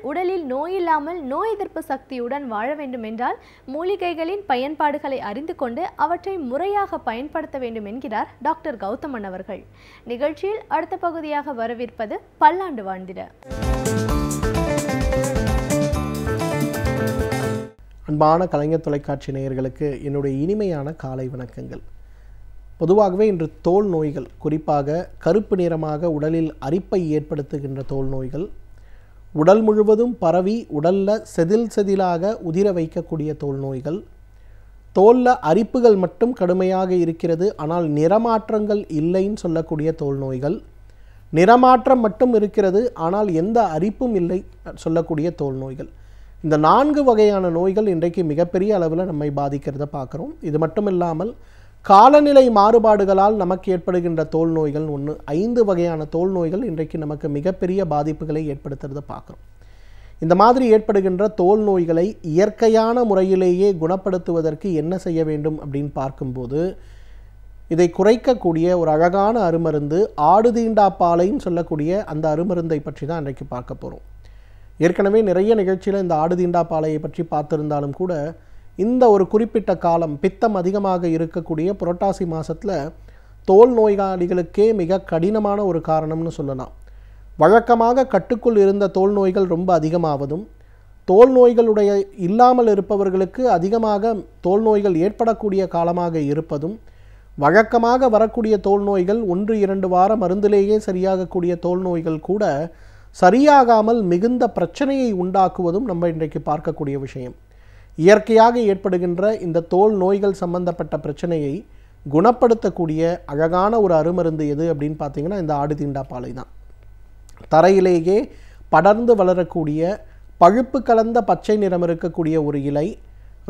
உடலில் நோயில்லாமல் நோய் எதிர்ப்பு சக்தியுடன் வாழ வேண்டும் என்றால் மூலிகைகளின் பயன்பாடுகளை அறிந்து கொண்டு அவற்றை முறையாக பயன்படுத்த வேண்டும் என்கிறார் டாக்டர் கௌதமன் அவர்கள். நிகழ்ச்சியில் அடுத்த பகுதியாக வரவிருப்பது பல்லாண்டு வாழ்ந்திட. அன்பான கலைஞர் தொலைக்காட்சி நேயர்களுக்கு என்னுடைய இனிமையான காலை வணக்கங்கள். பொதுவாகவே இன்று தோல் நோய்கள், குறிப்பாக கருப்பு நிறமாக உடலில் அரிப்பை ஏற்படுத்துகின்ற தோல் நோய்கள், உடல் முழுவதும் பரவி உடலில் செதிலாக உதிர வைக்கக்கூடிய தோல் நோய்கள், தோலில் அரிப்புகள் மட்டும் கடுமையாக இருக்கிறது ஆனால் நிறமாற்றங்கள் இல்லைன்னு சொல்லக்கூடிய தோல் நோய்கள், நிறமாற்றம் மட்டும் இருக்கிறது ஆனால் எந்த அரிப்பும் இல்லை சொல்லக்கூடிய தோல் நோய்கள். இந்த 4 வகையான நோய்கள் இன்றைக்கு மிகப்பெரிய அளவில் நம்மை பாதிக்கிறத பார்க்குறோம். இது மட்டும் இல்லாமல் காலநிலை மாறுபாடுகளால் நமக்கு ஏற்படுகின்ற தோல் நோய்கள் 5 வகையான தோல் நோய்கள் இன்றைக்கு நமக்கு மிகப்பெரிய பாதிப்புகளை ஏற்படுத்துறத பார்க்குறோம். இந்த மாதிரி ஏற்படுகின்ற தோல் நோய்களை இயற்கையான முறையிலேயே குணப்படுத்துவதற்கு என்ன செய்ய வேண்டும் அப்படின்னு பார்க்கும்போது, இதை குறைக்கக்கூடிய ஒரு அழகான அருமருந்து ஆடுதீண்டாப்பாலைன்னு சொல்லக்கூடிய அந்த அருமருந்தை பற்றி தான் இன்றைக்கு பார்க்க போகிறோம். ஏற்கனவே நிறைய நிகழ்ச்சியில் இந்த ஆடுதீண்டாப்பாலையை பற்றி பார்த்துருந்தாலும் கூட, இந்த ஒரு குறிப்பிட்ட காலம் பித்தம் அதிகமாக இருக்கக்கூடிய புரட்டாசி மாதத்தில் தோல் நோயாளிகளுக்கே மிக கடினமான ஒரு காரணம்னு சொல்லலாம். வழக்கமாக கட்டுக்குள் இருந்த தோல் நோய்கள் ரொம்ப அதிகமாவதும், தோல் நோய்களுடைய இல்லாமல் இருப்பவர்களுக்கு அதிகமாக தோல் நோய்கள் ஏற்படக்கூடிய காலமாக இருப்பதும், வழக்கமாக வரக்கூடிய தோல் நோய்கள் 1-2 வார மருந்திலேயே சரியாகக்கூடிய தோல் நோய்கள் கூட சரியாகாமல் மிகுந்த பிரச்சனையை உண்டாக்குவதும் நம்ம இன்றைக்கு பார்க்கக்கூடிய விஷயம். இயற்கையாக ஏற்படுகின்ற இந்த தோல் நோய்கள் சம்பந்தப்பட்ட பிரச்சனையை குணப்படுத்தக்கூடிய அழகான ஒரு அருமருந்து எது அப்படின்னு பார்த்தீங்கன்னா இந்த ஆடுதீண்டாப்பாலை தான். தரையிலேயே படர்ந்து வளரக்கூடிய பழுப்பு கலந்த பச்சை நிறம் இருக்கக்கூடிய ஒரு இலை,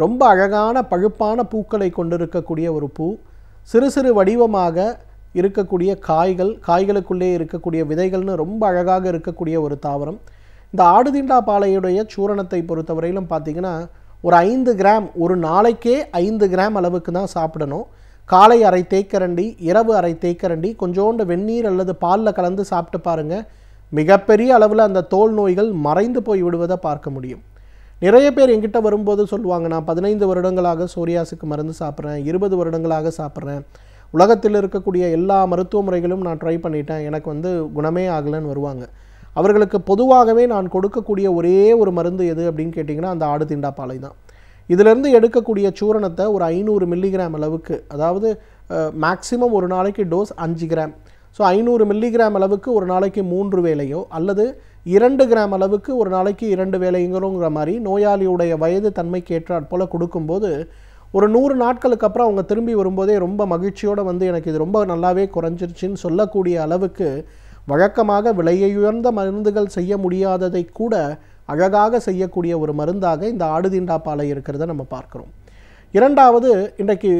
ரொம்ப அழகான பழுப்பான பூக்களை கொண்டிருக்கக்கூடிய ஒரு பூ, சிறு சிறு வடிவமாக இருக்கக்கூடிய காய்களுக்குள்ளே இருக்கக்கூடிய விதைகள்னு ரொம்ப அழகாக இருக்கக்கூடிய ஒரு தாவரம். இந்த ஆடுதீண்டாப்பாலையுடைய சூரணத்தை பொறுத்தவரையிலும் பார்த்திங்கன்னா ஒரு 5 கிராம், ஒரு நாளைக்கே 5 கிராம் அளவுக்கு தான் சாப்பிடணும். காலை அரை தேக்கரண்டி, இரவு அரை தேக்கரண்டி கொஞ்சோண்டு வெந்நீர் அல்லது பாலில் கலந்து சாப்பிட்டு பாருங்கள். மிகப்பெரிய அளவில் அந்த தோல் நோய்கள் மறைந்து போய் விடுவதை பார்க்க முடியும். நிறைய பேர் என்கிட்ட வரும்போது சொல்லுவாங்க, நான் 15 வருடங்களாக சோரியாஸுக்கு மருந்து சாப்பிட்றேன், 20 வருடங்களாக சாப்பிட்றேன், உலகத்தில் இருக்கக்கூடிய எல்லா மருத்துவ முறைகளும் நான் ட்ரை பண்ணிட்டேன், எனக்கு குணமே ஆகலைன்னு வருவாங்க. அவர்களுக்கு பொதுவாகவே நான் கொடுக்கக்கூடிய ஒரே ஒரு மருந்து எது அப்படின்னு கேட்டிங்கன்னா அந்த ஆடுதீண்டாப்பாலை தான். இதிலிருந்து எடுக்கக்கூடிய சூரணத்தை ஒரு 500 மில்லிகிராம் அளவுக்கு, அதாவது மேக்சிமம் ஒரு நாளைக்கு டோஸ் 5 கிராம். ஸோ 500 மில்லிகிராம் அளவுக்கு ஒரு நாளைக்கு 3 வேளையோ அல்லது 2 கிராம் அளவுக்கு ஒரு நாளைக்கு 2 வேளைங்கிறோங்கிற மாதிரி நோயாளியுடைய வயது தன்மைக்கு ஏற்றாற் போல் கொடுக்கும்போது ஒரு 100 நாட்களுக்கு அப்புறம் அவங்க திரும்பி வரும்போதே ரொம்ப மகிழ்ச்சியோடு எனக்கு இது ரொம்ப நல்லாவே குறைஞ்சிருச்சின்னு சொல்லக்கூடிய அளவுக்கு வழக்கமாக விலையுயர்ந்த மருந்துகள் செய்ய முடியாததை கூட அழகாக செய்யக்கூடிய ஒரு மருந்தாக இந்த ஆடுதீண்டாப்பாலை இருக்கிறத நம்ம பார்க்குறோம். இரண்டாவது, இன்றைக்கு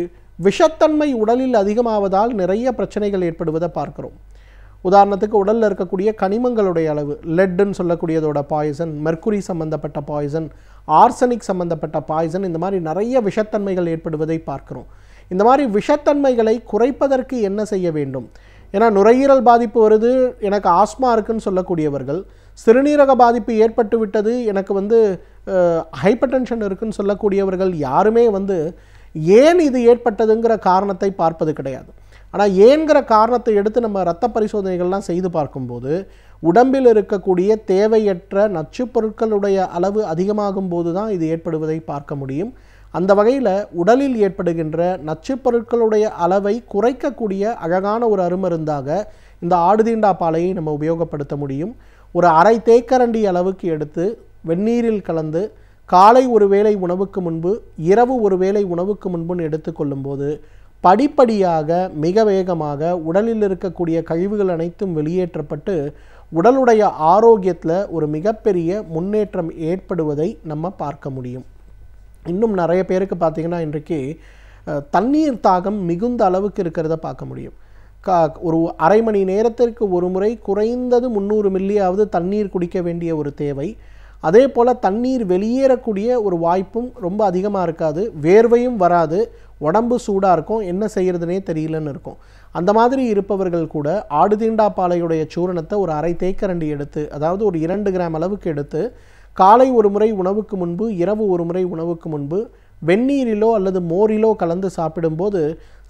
விஷத்தன்மை உடலில் அதிகமாவதால் நிறைய பிரச்சனைகள் ஏற்படுவதை பார்க்குறோம். உதாரணத்துக்கு உடலில் இருக்கக்கூடிய கனிமங்களுடைய அளவு, லெட்டுன்னு சொல்லக்கூடியதோட பாய்சன், மெர்க்குரி சம்பந்தப்பட்ட பாய்சன், ஆர்சனிக் சம்பந்தப்பட்ட பாய்சன், இந்த மாதிரி நிறைய விஷத்தன்மைகள் ஏற்படுவதை பார்க்குறோம். இந்த மாதிரி விஷத்தன்மைகளை குறைப்பதற்கு என்ன செய்ய வேண்டும்? ஏன்னா நுரையீரல் பாதிப்பு வருது, எனக்கு ஆஸ்மா இருக்குன்னு சொல்லக்கூடியவர்கள், சிறுநீரக பாதிப்பு ஏற்பட்டு விட்டது, எனக்கு ஹைப்பர் டென்ஷன் இருக்குன்னு சொல்லக்கூடியவர்கள் யாருமே ஏன் இது ஏற்பட்டதுங்கிற காரணத்தை பார்ப்பது கிடையாது. ஆனால் ஏன்கிற காரணத்தை எடுத்து நம்ம இரத்த பரிசோதனைகள்லாம் செய்து பார்க்கும்போது உடம்பில் இருக்கக்கூடிய தேவையற்ற நச்சுப் பொருட்களுடைய அளவு அதிகமாகும் போது தான் இது ஏற்படுவதை பார்க்க முடியும். அந்த வகையில் உடலில் ஏற்படுகின்ற நச்சுப் பொருட்களுடைய அளவை குறைக்கக்கூடிய அழகான ஒரு அருமருந்தாக இந்த ஆடுதீண்டாப்பாலையை நம்ம உபயோகப்படுத்த முடியும். ஒரு அரை தேக்கரண்டி அளவுக்கு எடுத்து வெந்நீரில் கலந்து காலை ஒரு வேளை உணவுக்கு முன்பு, இரவு ஒரு வேளை உணவுக்கு முன்புன்னு எடுத்துக்கொள்ளும்போது படிப்படியாக மிக வேகமாக உடலில் இருக்கக்கூடிய கழிவுகள் அனைத்தும் வெளியேற்றப்பட்டு உடலுடைய ஆரோக்கியத்தில் ஒரு மிகப்பெரிய முன்னேற்றம் ஏற்படுவதை நம்ம பார்க்க முடியும். இன்னும் நிறைய பேருக்கு பார்த்திங்கன்னா இன்றைக்கு தண்ணீர் தாகம் மிகுந்த அளவுக்கு இருக்கிறத பார்க்க முடியும். ஒரு அரை மணி நேரத்திற்கு ஒரு முறை குறைந்தது 300 மில்லியாவது தண்ணீர் குடிக்க வேண்டிய ஒரு தேவை. அதே போல் தண்ணீர் வெளியேறக்கூடிய ஒரு வாய்ப்பும் ரொம்ப அதிகமாக இருக்காது. வேர்வையும் வராது, உடம்பு சூடாக இருக்கும், என்ன செய்கிறதுனே தெரியலன்னு இருக்கும். அந்த மாதிரி இருப்பவர்கள் கூட ஆடுதீண்டாப்பாலையுடைய சூரணத்தை ஒரு அரை தேக்கரண்டி எடுத்து, அதாவது ஒரு 2 கிராம் அளவுக்கு எடுத்து காலை ஒரு முறை உணவுக்கு முன்பு, இரவு ஒரு முறை உணவுக்கு முன்பு வெந்நீரிலோ அல்லது மோரிலோ கலந்து சாப்பிடும்போது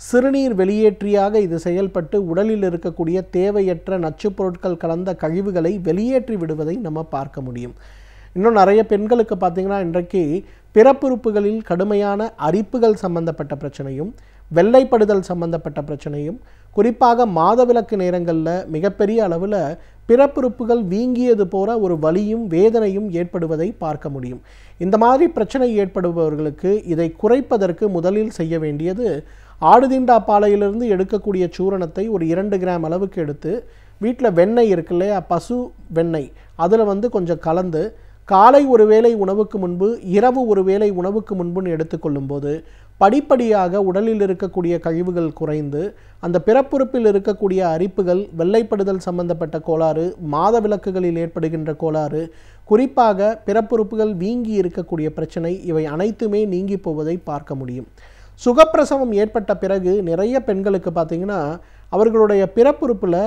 சிறுநீர் வெளியேற்றியாக இது செயல்பட்டு உடலில் இருக்கக்கூடிய தேவையற்ற நச்சுப் பொருட்கள் கலந்த கழிவுகளை வெளியேற்றி விடுவதை நம்ம பார்க்க முடியும். இன்னும் நிறைய பெண்களுக்கு பார்த்திங்கன்னா இன்றைக்கு பிறப்புறுப்புகளில் கடுமையான அரிப்புகள் சம்பந்தப்பட்ட பிரச்சனையும், வெள்ளைப்படுதல் சம்பந்தப்பட்ட பிரச்சனையும், குறிப்பாக மாதவிலக்கு நேரங்களில் மிகப்பெரிய அளவில் பிறப்புறுப்புகள் வீங்கியது போல ஒரு வலியும் வேதனையும் ஏற்படுவதை பார்க்க முடியும். இந்த மாதிரி பிரச்சனை ஏற்படுபவர்களுக்கு இதை குறைப்பதற்கு முதலில் செய்ய வேண்டியது, ஆடுதீண்டா பாலையிலிருந்து எடுக்கக்கூடிய சூரணத்தை ஒரு 2 கிராம் அளவுக்கு எடுத்து வீட்டில் வெண்ணெய் இருக்கு இல்லையா, பசு வெண்ணெய், அதில் கொஞ்சம் கலந்து காலை ஒரு வேளை உணவுக்கு முன்பு, இரவு ஒரு வேளை உணவுக்கு முன்புன்னு எடுத்துக்கொள்ளும்போது படிப்படியாக உடலில் இருக்கக்கூடிய கழிவுகள் குறைந்து அந்த பிறப்புறுப்பில் இருக்கக்கூடிய அரிப்புகள், வெள்ளைப்படுதல் சம்பந்தப்பட்ட கோளாறு, மாதவிலக்குகளில் ஏற்படுகின்ற கோளாறு, குறிப்பாக பிறப்புறுப்புகள் வீங்கி இருக்கக்கூடிய பிரச்சனை, இவை அனைத்துமே நீங்கி போவதை பார்க்க முடியும். சுகப்பிரசவம் ஏற்பட்ட பிறகு நிறைய பெண்களுக்கு பார்த்திங்கன்னா அவர்களுடைய பிறப்புறுப்பில்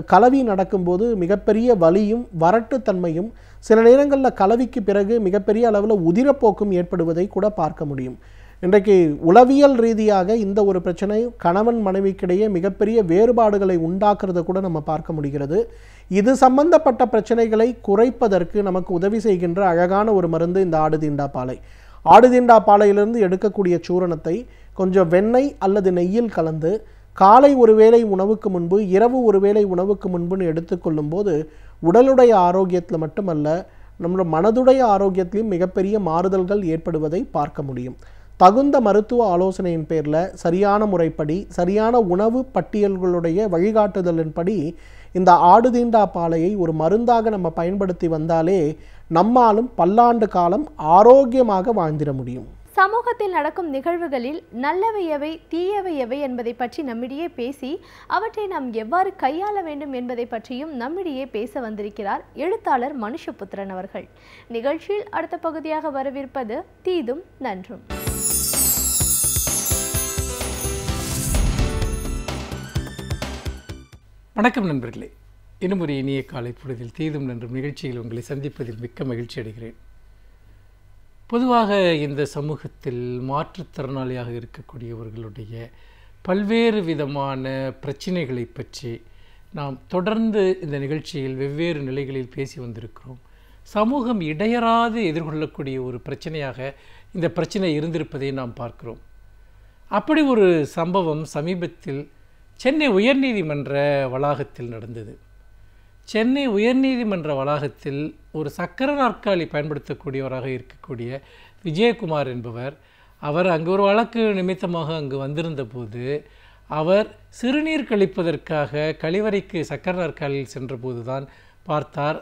கலவி நடக்கும்போது மிகப்பெரிய வலியும் வறட்டுத்தன்மையும், சில நேரங்களில் கலவிக்கு பிறகு மிகப்பெரிய அளவில் உதிரப்போக்கும் ஏற்படுவதை கூட பார்க்க முடியும். இன்றைக்கு உளவியல் ரீதியாக இந்த ஒரு பிரச்சனை கணவன் மனைவிக்கிடையே மிகப்பெரிய வேறுபாடுகளை உண்டாக்குறத கூட நம்ம பார்க்க முடிகிறது. இது சம்பந்தப்பட்ட பிரச்சனைகளை குறைப்பதற்கு நமக்கு உதவி செய்கின்ற அழகான ஒரு மருந்து இந்த ஆடுதீண்டா பாலை. ஆடுதீண்டா பாலையிலிருந்து எடுக்கக்கூடிய சூரணத்தை கொஞ்சம் வெண்ணெய் அல்லது நெய்யில் கலந்து காலை ஒரு வேளை உணவுக்கு முன்பு, இரவு ஒரு வேளை உணவுக்கு முன்புன்னு எடுத்துக்கொள்ளும் போது உடலுடைய ஆரோக்கியத்தில் மட்டுமல்ல, நம்மளோட மனதுடைய ஆரோக்கியத்திலும் மிகப்பெரிய மாறுதல்கள் ஏற்படுவதை பார்க்க முடியும். தகுந்த மருத்துவ ஆலோசனையின் பேரில் சரியான முறைப்படி, சரியான உணவு பட்டியல்களுடைய வழிகாட்டுதலின்படி இந்த ஆடுதீண்டா பாலையை ஒரு மருந்தாக நம்ம பயன்படுத்தி வந்தாலே நம்மாலும் பல்லாண்டு காலம் ஆரோக்கியமாக வாழ்ந்திட முடியும். சமூகத்தில் நடக்கும் நிகழ்வுகளில் நல்லவை எவை, தீயவை எவை என்பதை பற்றி நம்மிடையே பேசி அவற்றை நாம் எவ்வாறு கையாள வேண்டும் என்பதை பற்றியும் நம்மிடையே பேச வந்திருக்கிறார் எழுத்தாளர் மனுஷபுத்திரன் அவர்கள். நிகழ்ச்சியில் அடுத்த பகுதியாக வரவிருப்பது தீதும் நன்றும். வணக்கம் நண்பர்களே, இன்னும் ஒரு இனிய காலை பொழுதில் தீதும் நன்றும் நிகழ்ச்சியில் உங்களை சந்திப்பதில் மிக்க மகிழ்ச்சி அடைகிறேன். பொதுவாக இந்த சமூகத்தில் மாற்றுத்திறனாளியாக இருக்கக்கூடியவர்களுடைய பல்வேறு விதமான பிரச்சனைகளை பற்றி நாம் தொடர்ந்து இந்த நிகழ்ச்சியில் வெவ்வேறு நிலைகளில் பேசி வந்திருக்கிறோம். சமூகம் இடையறாது எதிர்கொள்ளக்கூடிய ஒரு பிரச்சனையாக இந்த பிரச்சனை இருந்திருப்பதை நாம் பார்க்கிறோம். அப்படி ஒரு சம்பவம் சமீபத்தில் சென்னை உயர்நீதிமன்ற வளாகத்தில் நடந்தது. சென்னை உயர்நீதிமன்ற வளாகத்தில் ஒரு சக்கர நாற்காலி பயன்படுத்தக்கூடியவராக இருக்கக்கூடிய விஜயகுமார் என்பவர், அவர் அங்கு ஒரு வழக்கு நிமித்தமாக அங்கு வந்திருந்த போது அவர் சிறுநீர் கழிப்பதற்காக கழிவறைக்கு சக்கர நாற்காலியில் சென்றபோது தான் பார்த்தார்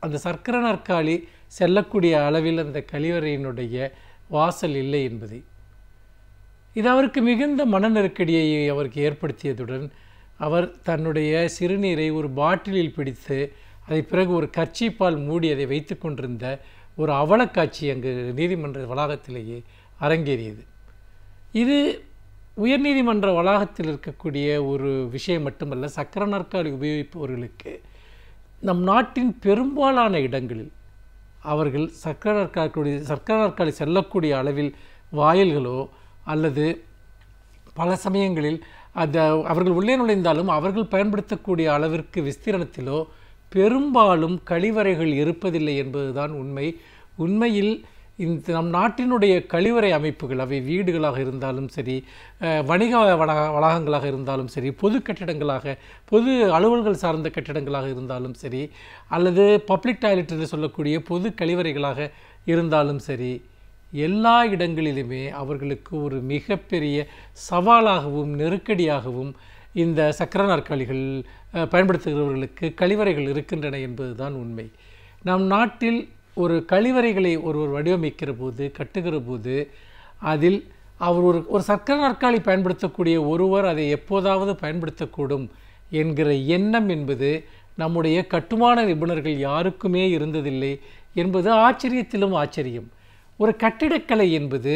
அந்த சக்கர நாற்காலி செல்லக்கூடிய அளவில் அந்த கழிவறையினுடைய வாசல் இல்லை என்பதை. இது அவருக்கு மிகுந்த மன நெருக்கடியை அவருக்கு ஏற்படுத்தியதுடன் அவர் தன்னுடைய சிறுநீரை ஒரு பாட்டிலில் பிடித்து அதை பிறகு ஒரு கர்ச்சீப்பால் மூடி அதை வைத்து கொண்டிருந்த ஒரு அவலக்காட்சி அங்கு நீதிமன்ற வளாகத்திலேயே அரங்கேறியது. இது உயர்நீதிமன்ற வளாகத்தில் இருக்கக்கூடிய ஒரு விஷயம் மட்டுமல்ல, சக்கர நாற்காலி உபயோகிப்பவர்களுக்கு நம் நாட்டின் பெரும்பாலான இடங்களில் அவர்கள் சக்கர நாற்காலி செல்லக்கூடிய அளவில் வாயில்களோ அல்லது பல சமயங்களில் அவர்கள் உள்ளே நுழைந்தாலும் அவர்கள் பயன்படுத்தக்கூடிய அளவிற்கு விஸ்தீரணத்திலோ பெரும்பாலும் கழிவறைகள் இருப்பதில்லை என்பதுதான் உண்மை. உண்மையில் இந்த நம் நாட்டினுடைய கழிவறை அமைப்புகள், அவை வீடுகளாக இருந்தாலும் சரி, வணிக வளாகங்களாக இருந்தாலும் சரி, பொது கட்டிடங்களாக, பொது அலுவல்கள் சார்ந்த கட்டிடங்களாக இருந்தாலும் சரி, அல்லது பப்ளிக் டாய்லெட் என்று சொல்லக்கூடிய பொது கழிவறைகளாக இருந்தாலும் சரி, எல்லா இடங்களிலுமே அவர்களுக்கு ஒரு மிகப்பெரிய சவாலாகவும் நெருக்கடியாகவும் இந்த சக்கர நாற்காலிகள் பயன்படுத்துகிறவர்களுக்கு கழிவறைகள் இருக்கின்றன என்பதுதான் உண்மை. நம் நாட்டில் ஒரு கழிவறைகளை ஒருவர் வடிவமைக்கிற போது, கட்டுகிற போது, அதில் அவர் ஒரு சக்கர நாற்காலி பயன்படுத்தக்கூடிய ஒருவர் அதை எப்போதாவது பயன்படுத்தக்கூடும் என்கிற எண்ணம் என்பது நம்முடைய கட்டுமான நிபுணர்கள் யாருக்குமே இருந்ததில்லை என்பது ஆச்சரியத்திலும் ஆச்சரியம். ஒரு கட்டிடக்கலை என்பது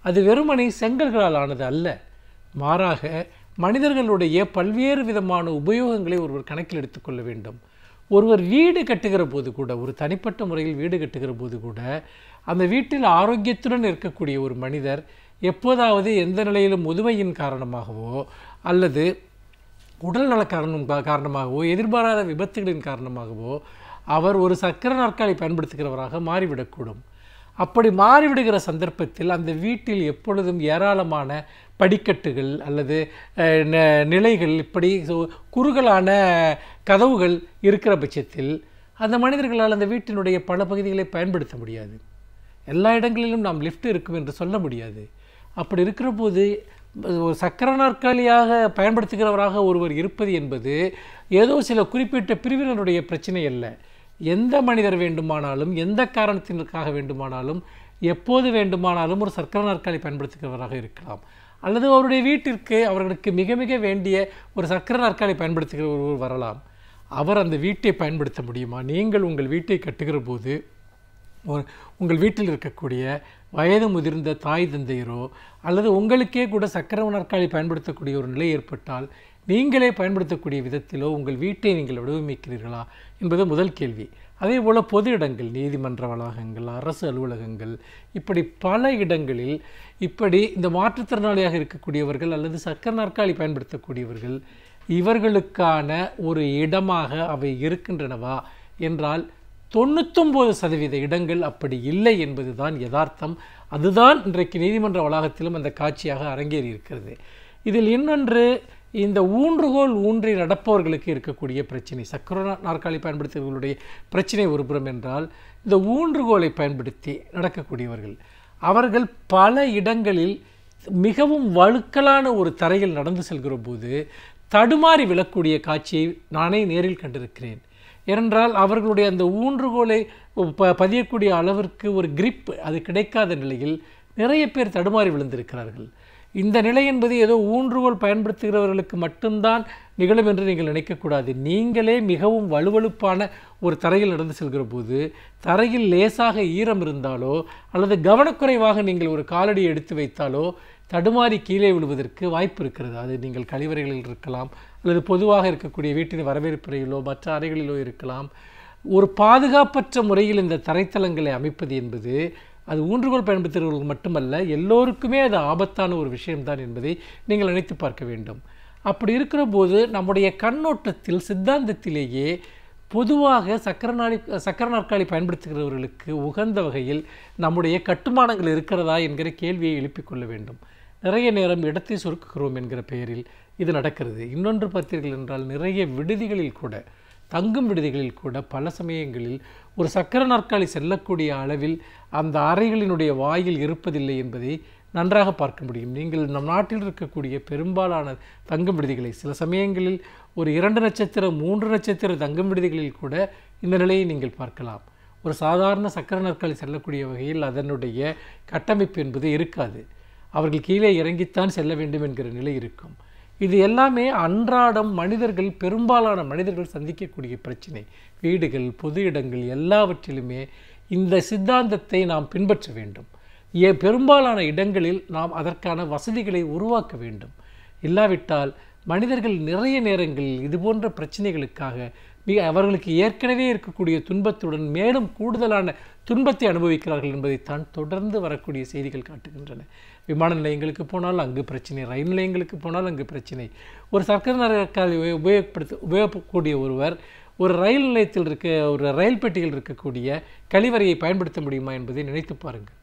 அது வெறுமனே செங்கல்களால் ஆனது அல்ல, மாறாக மனிதர்களுடைய பல்வேறு விதமான உபயோகங்களை ஒருவர் கணக்கில் எடுத்துக்கொள்ள வேண்டும். ஒருவர் வீடு கட்டுகிற போது கூட, ஒரு தனிப்பட்ட முறையில் வீடு கட்டுகிற போது கூட, அந்த வீட்டில் ஆரோக்கியத்துடன் இருக்கக்கூடிய ஒரு மனிதர் எப்போதாவது எந்த நிலையிலும் முதுமையின் காரணமாகவோ அல்லது உடல்நல காரணமாகவோ எதிர்பாராத விபத்துகளின் காரணமாகவோ அவர் ஒரு சக்கர நாற்காலி பயன்படுத்துகிறவராக மாறிவிடக்கூடும். அப்படி மாறிவிடுகிற சந்தர்ப்பத்தில் அந்த வீட்டில் எப்பொழுதும் ஏராளமான படிக்கட்டுகள் அல்லது நிலைகள், இப்படி குறுகலான கதவுகள் இருக்கிற பட்சத்தில் அந்த மனிதர்களால் அந்த வீட்டினுடைய பல பகுதிகளை பயன்படுத்த முடியாது. எல்லா இடங்களிலும் நாம் லிஃப்ட் இருக்கும் என்று சொல்ல முடியாது. அப்படி இருக்கிற போது சக்கர நாற்காலியாக பயன்படுத்துகிறவராக ஒருவர் இருப்பது என்பது ஏதோ சில குறிப்பிட்ட பிரிவினருடைய பிரச்சனை அல்ல. எந்த மனிதர் வேண்டுமானாலும், எந்த காரணத்திற்காக வேண்டுமானாலும், எப்போது வேண்டுமானாலும் ஒரு சக்கர நாற்காலி பயன்படுத்துகிறவராக இருக்கலாம். அல்லது அவருடைய வீட்டிற்கு அவர்களுக்கு மிக மிக வேண்டிய ஒரு சக்கர நாற்காலி பயன்படுத்துகிற ஒருவர் வரலாம். அவர் அந்த வீட்டை பயன்படுத்த முடியுமா? நீங்கள் உங்கள் வீட்டை கட்டுகிற போது உங்கள் வீட்டில் இருக்கக்கூடிய வயது முதிர்ந்த தாய் தந்தையரோ அல்லது உங்களுக்கே கூட சக்கர நாற்காலி பயன்படுத்தக்கூடிய ஒரு நிலை ஏற்பட்டால் நீங்களே பயன்படுத்தக்கூடிய விதத்திலோ உங்கள் வீட்டை நீங்கள் வடிவமைக்கிறீர்களா என்பது முதல் கேள்வி. அதே போல் பொது இடங்கள், நீதிமன்ற வளாகங்கள், அரசு அலுவலகங்கள், இப்படி பல இடங்களில் இப்படி இந்த மாற்றுத்திறனாளியாக இருக்கக்கூடியவர்கள் அல்லது சக்கர நாற்காலி பயன்படுத்தக்கூடியவர்கள் இவர்களுக்கான ஒரு இடமாக அவை இருக்கின்றனவா என்றால் 99% இடங்கள் அப்படி இல்லை என்பது தான் யதார்த்தம். அதுதான் இன்றைக்கு நீதிமன்ற வளாகத்திலும் அந்த காட்சியாக அரங்கேறி இருக்கிறது. இதில் இன்னொன்று, இந்த ஊன்றுகோல் ஊன்றி நடப்பவர்களுக்கு இருக்கக்கூடிய பிரச்சனை, சக்கர நாற்காலி பயன்படுத்துவர்களுடைய பிரச்சனை ஒருபுறம் என்றால், இந்த ஊன்றுகோலை பயன்படுத்தி நடக்கக்கூடியவர்கள் அவர்கள் பல இடங்களில் மிகவும் வழுக்கலான ஒரு தரையில் நடந்து செல்கிற போது தடுமாறி விழக்கூடிய காட்சியை நானே நேரில் கண்டிருக்கிறேன். ஏனென்றால் அவர்களுடைய அந்த ஊன்றுகோலை பதியக்கூடிய அளவிற்கு ஒரு கிரிப் அது கிடைக்காத நிலையில் நிறைய பேர் தடுமாறி விழுந்திருக்கிறார்கள். இந்த நிலை என்பது ஏதோ ஊன்றுகோல் பயன்படுத்துகிறவர்களுக்கு மட்டும்தான் நிகழும் என்று நீங்கள் நினைக்கக்கூடாது. நீங்களே மிகவும் வலுவழுப்பான ஒரு தரையில் நடந்து செல்கிற போது தரையில் லேசாக ஈரம் இருந்தாலோ அல்லது கவனக்குறைவாக நீங்கள் ஒரு காலடி எடுத்து வைத்தாலோ தடுமாறி கீழே விழுவதற்கு வாய்ப்பு இருக்கிறது. அது நீங்கள் கழிவறைகளில் இருக்கலாம் அல்லது பொதுவாக இருக்கக்கூடிய வீட்டின் வரவேற்பறையிலோ மற்ற அறைகளிலோ இருக்கலாம். ஒரு பாதுகாப்பற்ற முறையில் இந்த தரைத்தளங்களை அமைப்பது என்பது அது ஊன்றுகோல் பயன்படுத்துகிறவர்கள் மட்டுமல்ல, எல்லோருக்குமே அது ஆபத்தான ஒரு விஷயம்தான் என்பதை நீங்கள் நினைத்து பார்க்க வேண்டும். அப்படி இருக்கிற போது நம்முடைய கண்ணோட்டத்தில் சித்தாந்தத்திலேயே பொதுவாக சக்கர நாற்காலி பயன்படுத்துகிறவர்களுக்கு உகந்த வகையில் நம்முடைய கட்டுமானங்கள் இருக்கிறதா என்கிற கேள்வியை எழுப்பிக் கொள்ள வேண்டும். நிறைய நேரம் இடத்தை சுருக்குகிறோம் என்கிற பெயரில் இது நடக்கிறது. இன்னொன்று பார்த்தீர்கள் என்றால், நிறைய விடுதிகளில் கூட, தங்கும் விடுதிகளில் கூட பல சமயங்களில் ஒரு சக்கர நாற்காலி செல்லக்கூடிய அளவில் அந்த அறைகளினுடைய வாயில் இருப்பதில்லை என்பதை நன்றாக பார்க்க முடியும். நீங்கள் நம் நாட்டில் இருக்கக்கூடிய பெரும்பாலான தங்கும் விடுதிகளை, சில சமயங்களில் ஒரு 2 நட்சத்திர 3 நட்சத்திர தங்கும் விடுதிகளில் கூட இந்த நிலையை நீங்கள் பார்க்கலாம். ஒரு சாதாரண சக்கர நாற்காலி செல்லக்கூடிய வகையில் அதனுடைய கட்டமைப்பு என்பது இருக்காது. அவர்கள் கீழே இறங்கித்தான் செல்ல வேண்டும் என்கிற நிலை இருக்கும். இது எல்லாமே அன்றாடம் பெரும்பாலான மனிதர்கள் சந்திக்கக்கூடிய பிரச்சனை. வீடுகள், பொது இடங்கள் எல்லாவற்றிலுமே இந்த சித்தாந்தத்தை நாம் பின்பற்ற வேண்டும். பெரும்பாலான இடங்களில் நாம் அதற்கான வசதிகளை உருவாக்க வேண்டும். இல்லாவிட்டால் மனிதர்கள் நிறைய நேரங்களில் இதுபோன்ற பிரச்சனைகளுக்காக அவர்களுக்கு ஏற்கனவே இருக்கக்கூடிய துன்பத்துடன் மேலும் கூடுதலான துன்பத்தை அனுபவிக்கிறார்கள் என்பதைத்தான் தொடர்ந்து வரக்கூடிய செய்திகள் காட்டுகின்றன. விமான நிலையங்களுக்கு போனால் அங்கு பிரச்சனை, ரயில் நிலையங்களுக்கு போனால் அங்கு பிரச்சனை. ஒரு சக்கர நாற்காலி உபயோகக்கூடிய ஒருவர் ஒரு ரயில் நிலையத்தில் ஒரு ரயில் பெட்டியில் இருக்கக்கூடிய கழிவறையை பயன்படுத்த முடியுமா என்பதை நினைத்து பாருங்கள்.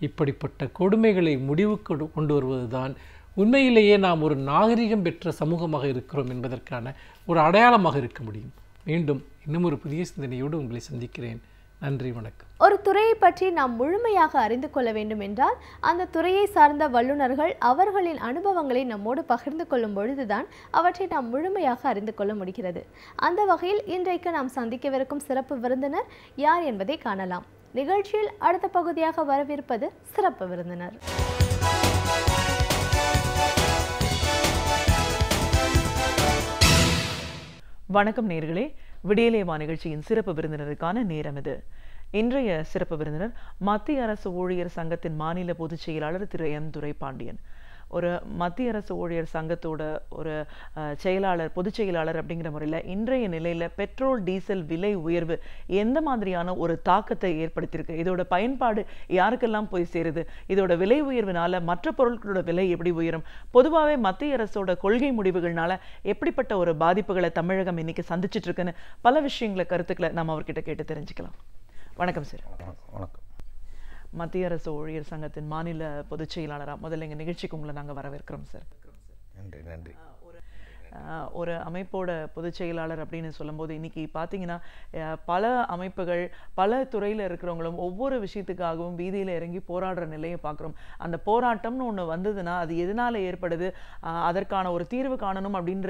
இப்படிப்பட்ட கொடுமைகளை முடிவுக்கு கொண்டு வருவதுதான் உண்மையிலேயே நாம் ஒரு நாகரிகம் பெற்ற சமூகமாக இருக்கிறோம் என்பதற்கான ஒரு அடையாளமாக இருக்க முடியும். மீண்டும் இன்னும் ஒரு புதிய சிந்தனையோடு உங்களை சந்திக்கிறேன். நன்றி, வணக்கம். ஒரு துறையை பற்றி நாம் முழுமையாக அறிந்து கொள்ள வேண்டும் என்றால் அந்த துறையை சார்ந்த வல்லுநர்கள் அவர்களின் அனுபவங்களை நம்மோடு பகிர்ந்து கொள்ளும் பொழுதுதான் அவற்றை நாம் முழுமையாக அறிந்து கொள்ள முடிகிறது. அந்த வகையில் இன்றைக்கு நாம் சந்திக்கவிருக்கும் சிறப்பு விருந்தினர் யார் என்பதை காணலாம். நிகழ்ச்சியில் அடுத்த பகுதியாக வரவிருப்பது சிறப்பு விருந்தினர். வணக்கம் நேயர்களே, விடியலேவா நிகழ்ச்சியின் சிறப்பு விருந்தினருக்கான நேரம் இது. இன்றைய சிறப்பு விருந்தினர் மத்திய அரசு ஊழியர் சங்கத்தின் மாநில பொதுச் செயலாளர் திரு எம் துரைபாண்டியன். ஒரு மத்திய அரசு ஊழியர் சங்கத்தோட ஒரு செயலாளர், பொதுச் செயலாளர் அப்படிங்கிற முறையில் இன்றைய நிலையில் பெட்ரோல் டீசல் விலை உயர்வு எந்த மாதிரியான ஒரு தாக்கத்தை ஏற்படுத்தியிருக்கு? இதோட பயன்பாடு யாருக்கெல்லாம் போய் சேருது? இதோட விலை உயர்வினால மற்ற பொருட்களோட விலை எப்படி உயரும்? பொதுவாகவே மத்திய அரசோட கொள்கை முடிவுகள்னால எப்படிப்பட்ட ஒரு பாதிப்புகளை தமிழகம் இன்னைக்கு சந்திச்சிட்டு இருக்குன்னு பல விஷயங்களை, கருத்துக்களை நம்ம அவர்கிட்ட கேட்டு தெரிஞ்சுக்கலாம். வணக்கம் சார். வணக்கம். மத்திய அரசு ஊழியர் சங்கத்தின் மாநில பொதுச் செயலாளராக முதல்ல எங்கள் நிகழ்ச்சிக்கு உங்களை நாங்கள் வரவேற்கிறோம் சார். நன்றி. நன்றி. ஒரு அமைப்போட பொதுச் செயலாளர் அப்படின்னு சொல்லும்போது இன்னைக்கு பார்த்தீங்கன்னா பல அமைப்புகள், பல துறையில் இருக்கிறவங்களும் ஒவ்வொரு விஷயத்துக்காகவும் வீதியில் இறங்கி போராடுற நிலையை பார்க்குறோம். அந்த போராட்டம்னு ஒன்று வந்ததுன்னா அது எதனால் ஏற்படுது, அதற்கான ஒரு தீர்வு காணணும் அப்படின்ற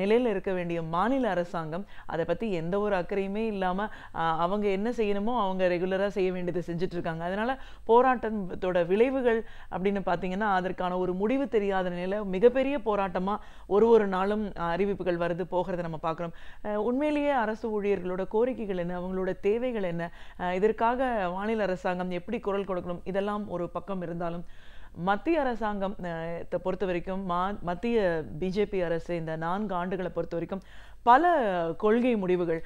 நிலையில் இருக்க வேண்டிய மாநில அரசாங்கம் அதை பற்றி எந்த ஒரு அக்கறையுமே இல்லாமல் அவங்க என்ன செய்யணுமோ அவங்க ரெகுலராக செய்ய வேண்டியதை செஞ்சுட்டு இருக்காங்க. அதனால போராட்டத்தோட விளைவுகள் அப்படின்னு பார்த்தீங்கன்னா அதற்கான ஒரு முடிவு தெரியாத நிலையில் மிகப்பெரிய போராட்டமாக ஒரு நாளும் அறிவிப்புகள் வருது போகிறத நம்ம பார்க்குறோம். உண்மையிலேயே அரசு ஊழியர்களோட கோரிக்கைகள் என்ன, அவங்களோட தேவைகள் என்ன, இதற்காக மாநில அரசாங்கம் எப்படி குரல் கொடுக்கணும், இதெல்லாம் ஒரு பக்கம் இருந்தாலும் மத்திய அரசாங்கம் பொறுத்த வரைக்கும் மத்திய பிஜேபி அரசு இந்த 4 ஆண்டுகளை பொறுத்த வரைக்கும் பல கொள்கை முடிவுகள்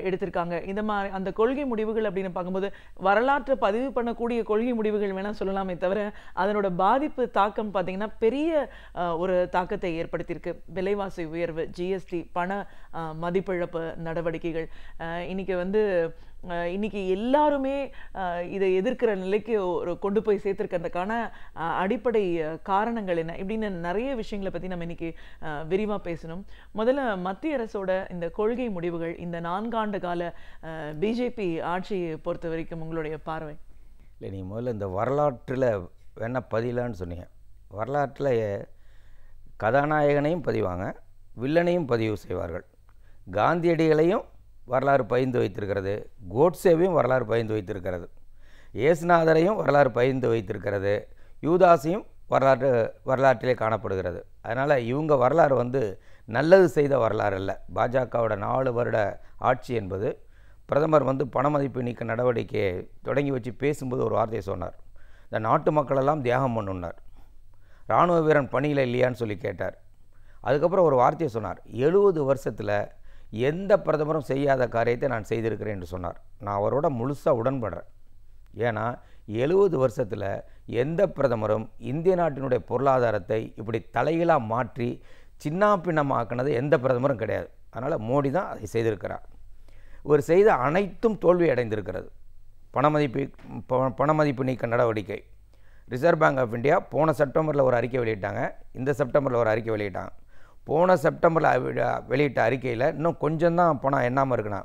எடுத்திருக்காங்க. இந்த மாதிரி அந்த கொள்கை முடிவுகள் அப்படின்னு பார்க்கும்போது வரலாற்றை பதிவு பண்ணக்கூடிய கொள்கை முடிவுகள் வேணால் சொல்லலாமே தவிர அதனோட பாதிப்பு தாக்கம் பார்த்தீங்கன்னா பெரிய ஒரு தாக்கத்தை ஏற்படுத்தியிருக்கு. விலைவாசி உயர்வு, ஜிஎஸ்டி, பண மதிப்பிழப்பு நடவடிக்கைகள், இன்னைக்கு எல்லாருமே இதை எதிர்க்கிற நிலைக்கு கொண்டு போய் சேர்த்திருக்கிறதுக்கான அடிப்படை காரணங்கள் என்ன இப்படின்னு நிறைய விஷயங்களை பற்றி நம்ம இன்னைக்கு விரிவாக பேசணும். முதல்ல மத்திய அரசோட இந்த கொள்கை முடிவுகள், இந்த 4 ஆண்டு கால பிஜேபி ஆட்சியை பொறுத்த வரைக்கும் உங்களுடைய பார்வை? இல்லை, நீங்கள் முதல்ல இந்த வரலாற்றில் வேணா பதிலான்னு சொன்னீங்க. வரலாற்றில் கதாநாயகனையும் பதிவாங்க, வில்லனையும் பதிவு செய்வார்கள். காந்தியடிகளையும் வரலாறு பகிர்ந்து வைத்திருக்கிறது, கோட்சேவையும் வரலாறு பகிர்ந்து வைத்திருக்கிறது, இயேசுநாதரையும் வரலாறு பகிர்ந்து வைத்திருக்கிறது, யூதாஸையும் வரலாற்றிலே காணப்படுகிறது. அதனால் இவங்க வரலாறு நல்லது செய்த வரலாறு அல்ல. பாஜகவோட 4 வருட ஆட்சி என்பது பிரதமர் பணமதிப்பு நீக்க நடவடிக்கையை தொடங்கி வச்சு பேசும்போது ஒரு வார்த்தையை சொன்னார். இந்த நாட்டு மக்களெல்லாம் தியாகம் பண்ணுனார். இராணுவ வீரன் பணியில் இல்லையான்னு சொல்லி கேட்டார். அதுக்கப்புறம் ஒரு வார்த்தையை சொன்னார், 70 வருஷத்தில் எந்த பிரதமரும் செய்யாத காரியத்தை நான் செய்திருக்கிறேன் என்று சொன்னார். நான் அவரோட முழுசாக உடன்படுறேன். ஏன்னா 70 வருஷத்தில் எந்த பிரதமரும் இந்திய நாட்டினுடைய பொருளாதாரத்தை இப்படி தலைகளாக மாற்றி சின்ன பின்னமாக்கினது எந்த பிரதமரும் கிடையாது. அதனால் மோடி தான் அதை செய்திருக்கிறார். இவர் செய்த அனைத்தும் தோல்வி அடைந்திருக்கிறது. பணமதிப்பு நீக்க நடவடிக்கை, ரிசர்வ் பேங்க் ஆஃப் இந்தியா போன செப்டம்பரில் ஒரு அறிக்கை வெளியிட்டாங்க, இந்த செப்டம்பரில் ஒரு அறிக்கை வெளியிட்டாங்க. போன செப்டம்பரில் வெளியிட்ட அறிக்கையில் இன்னும் கொஞ்சம் தான் பணம் எண்ணாமல் இருக்குன்னா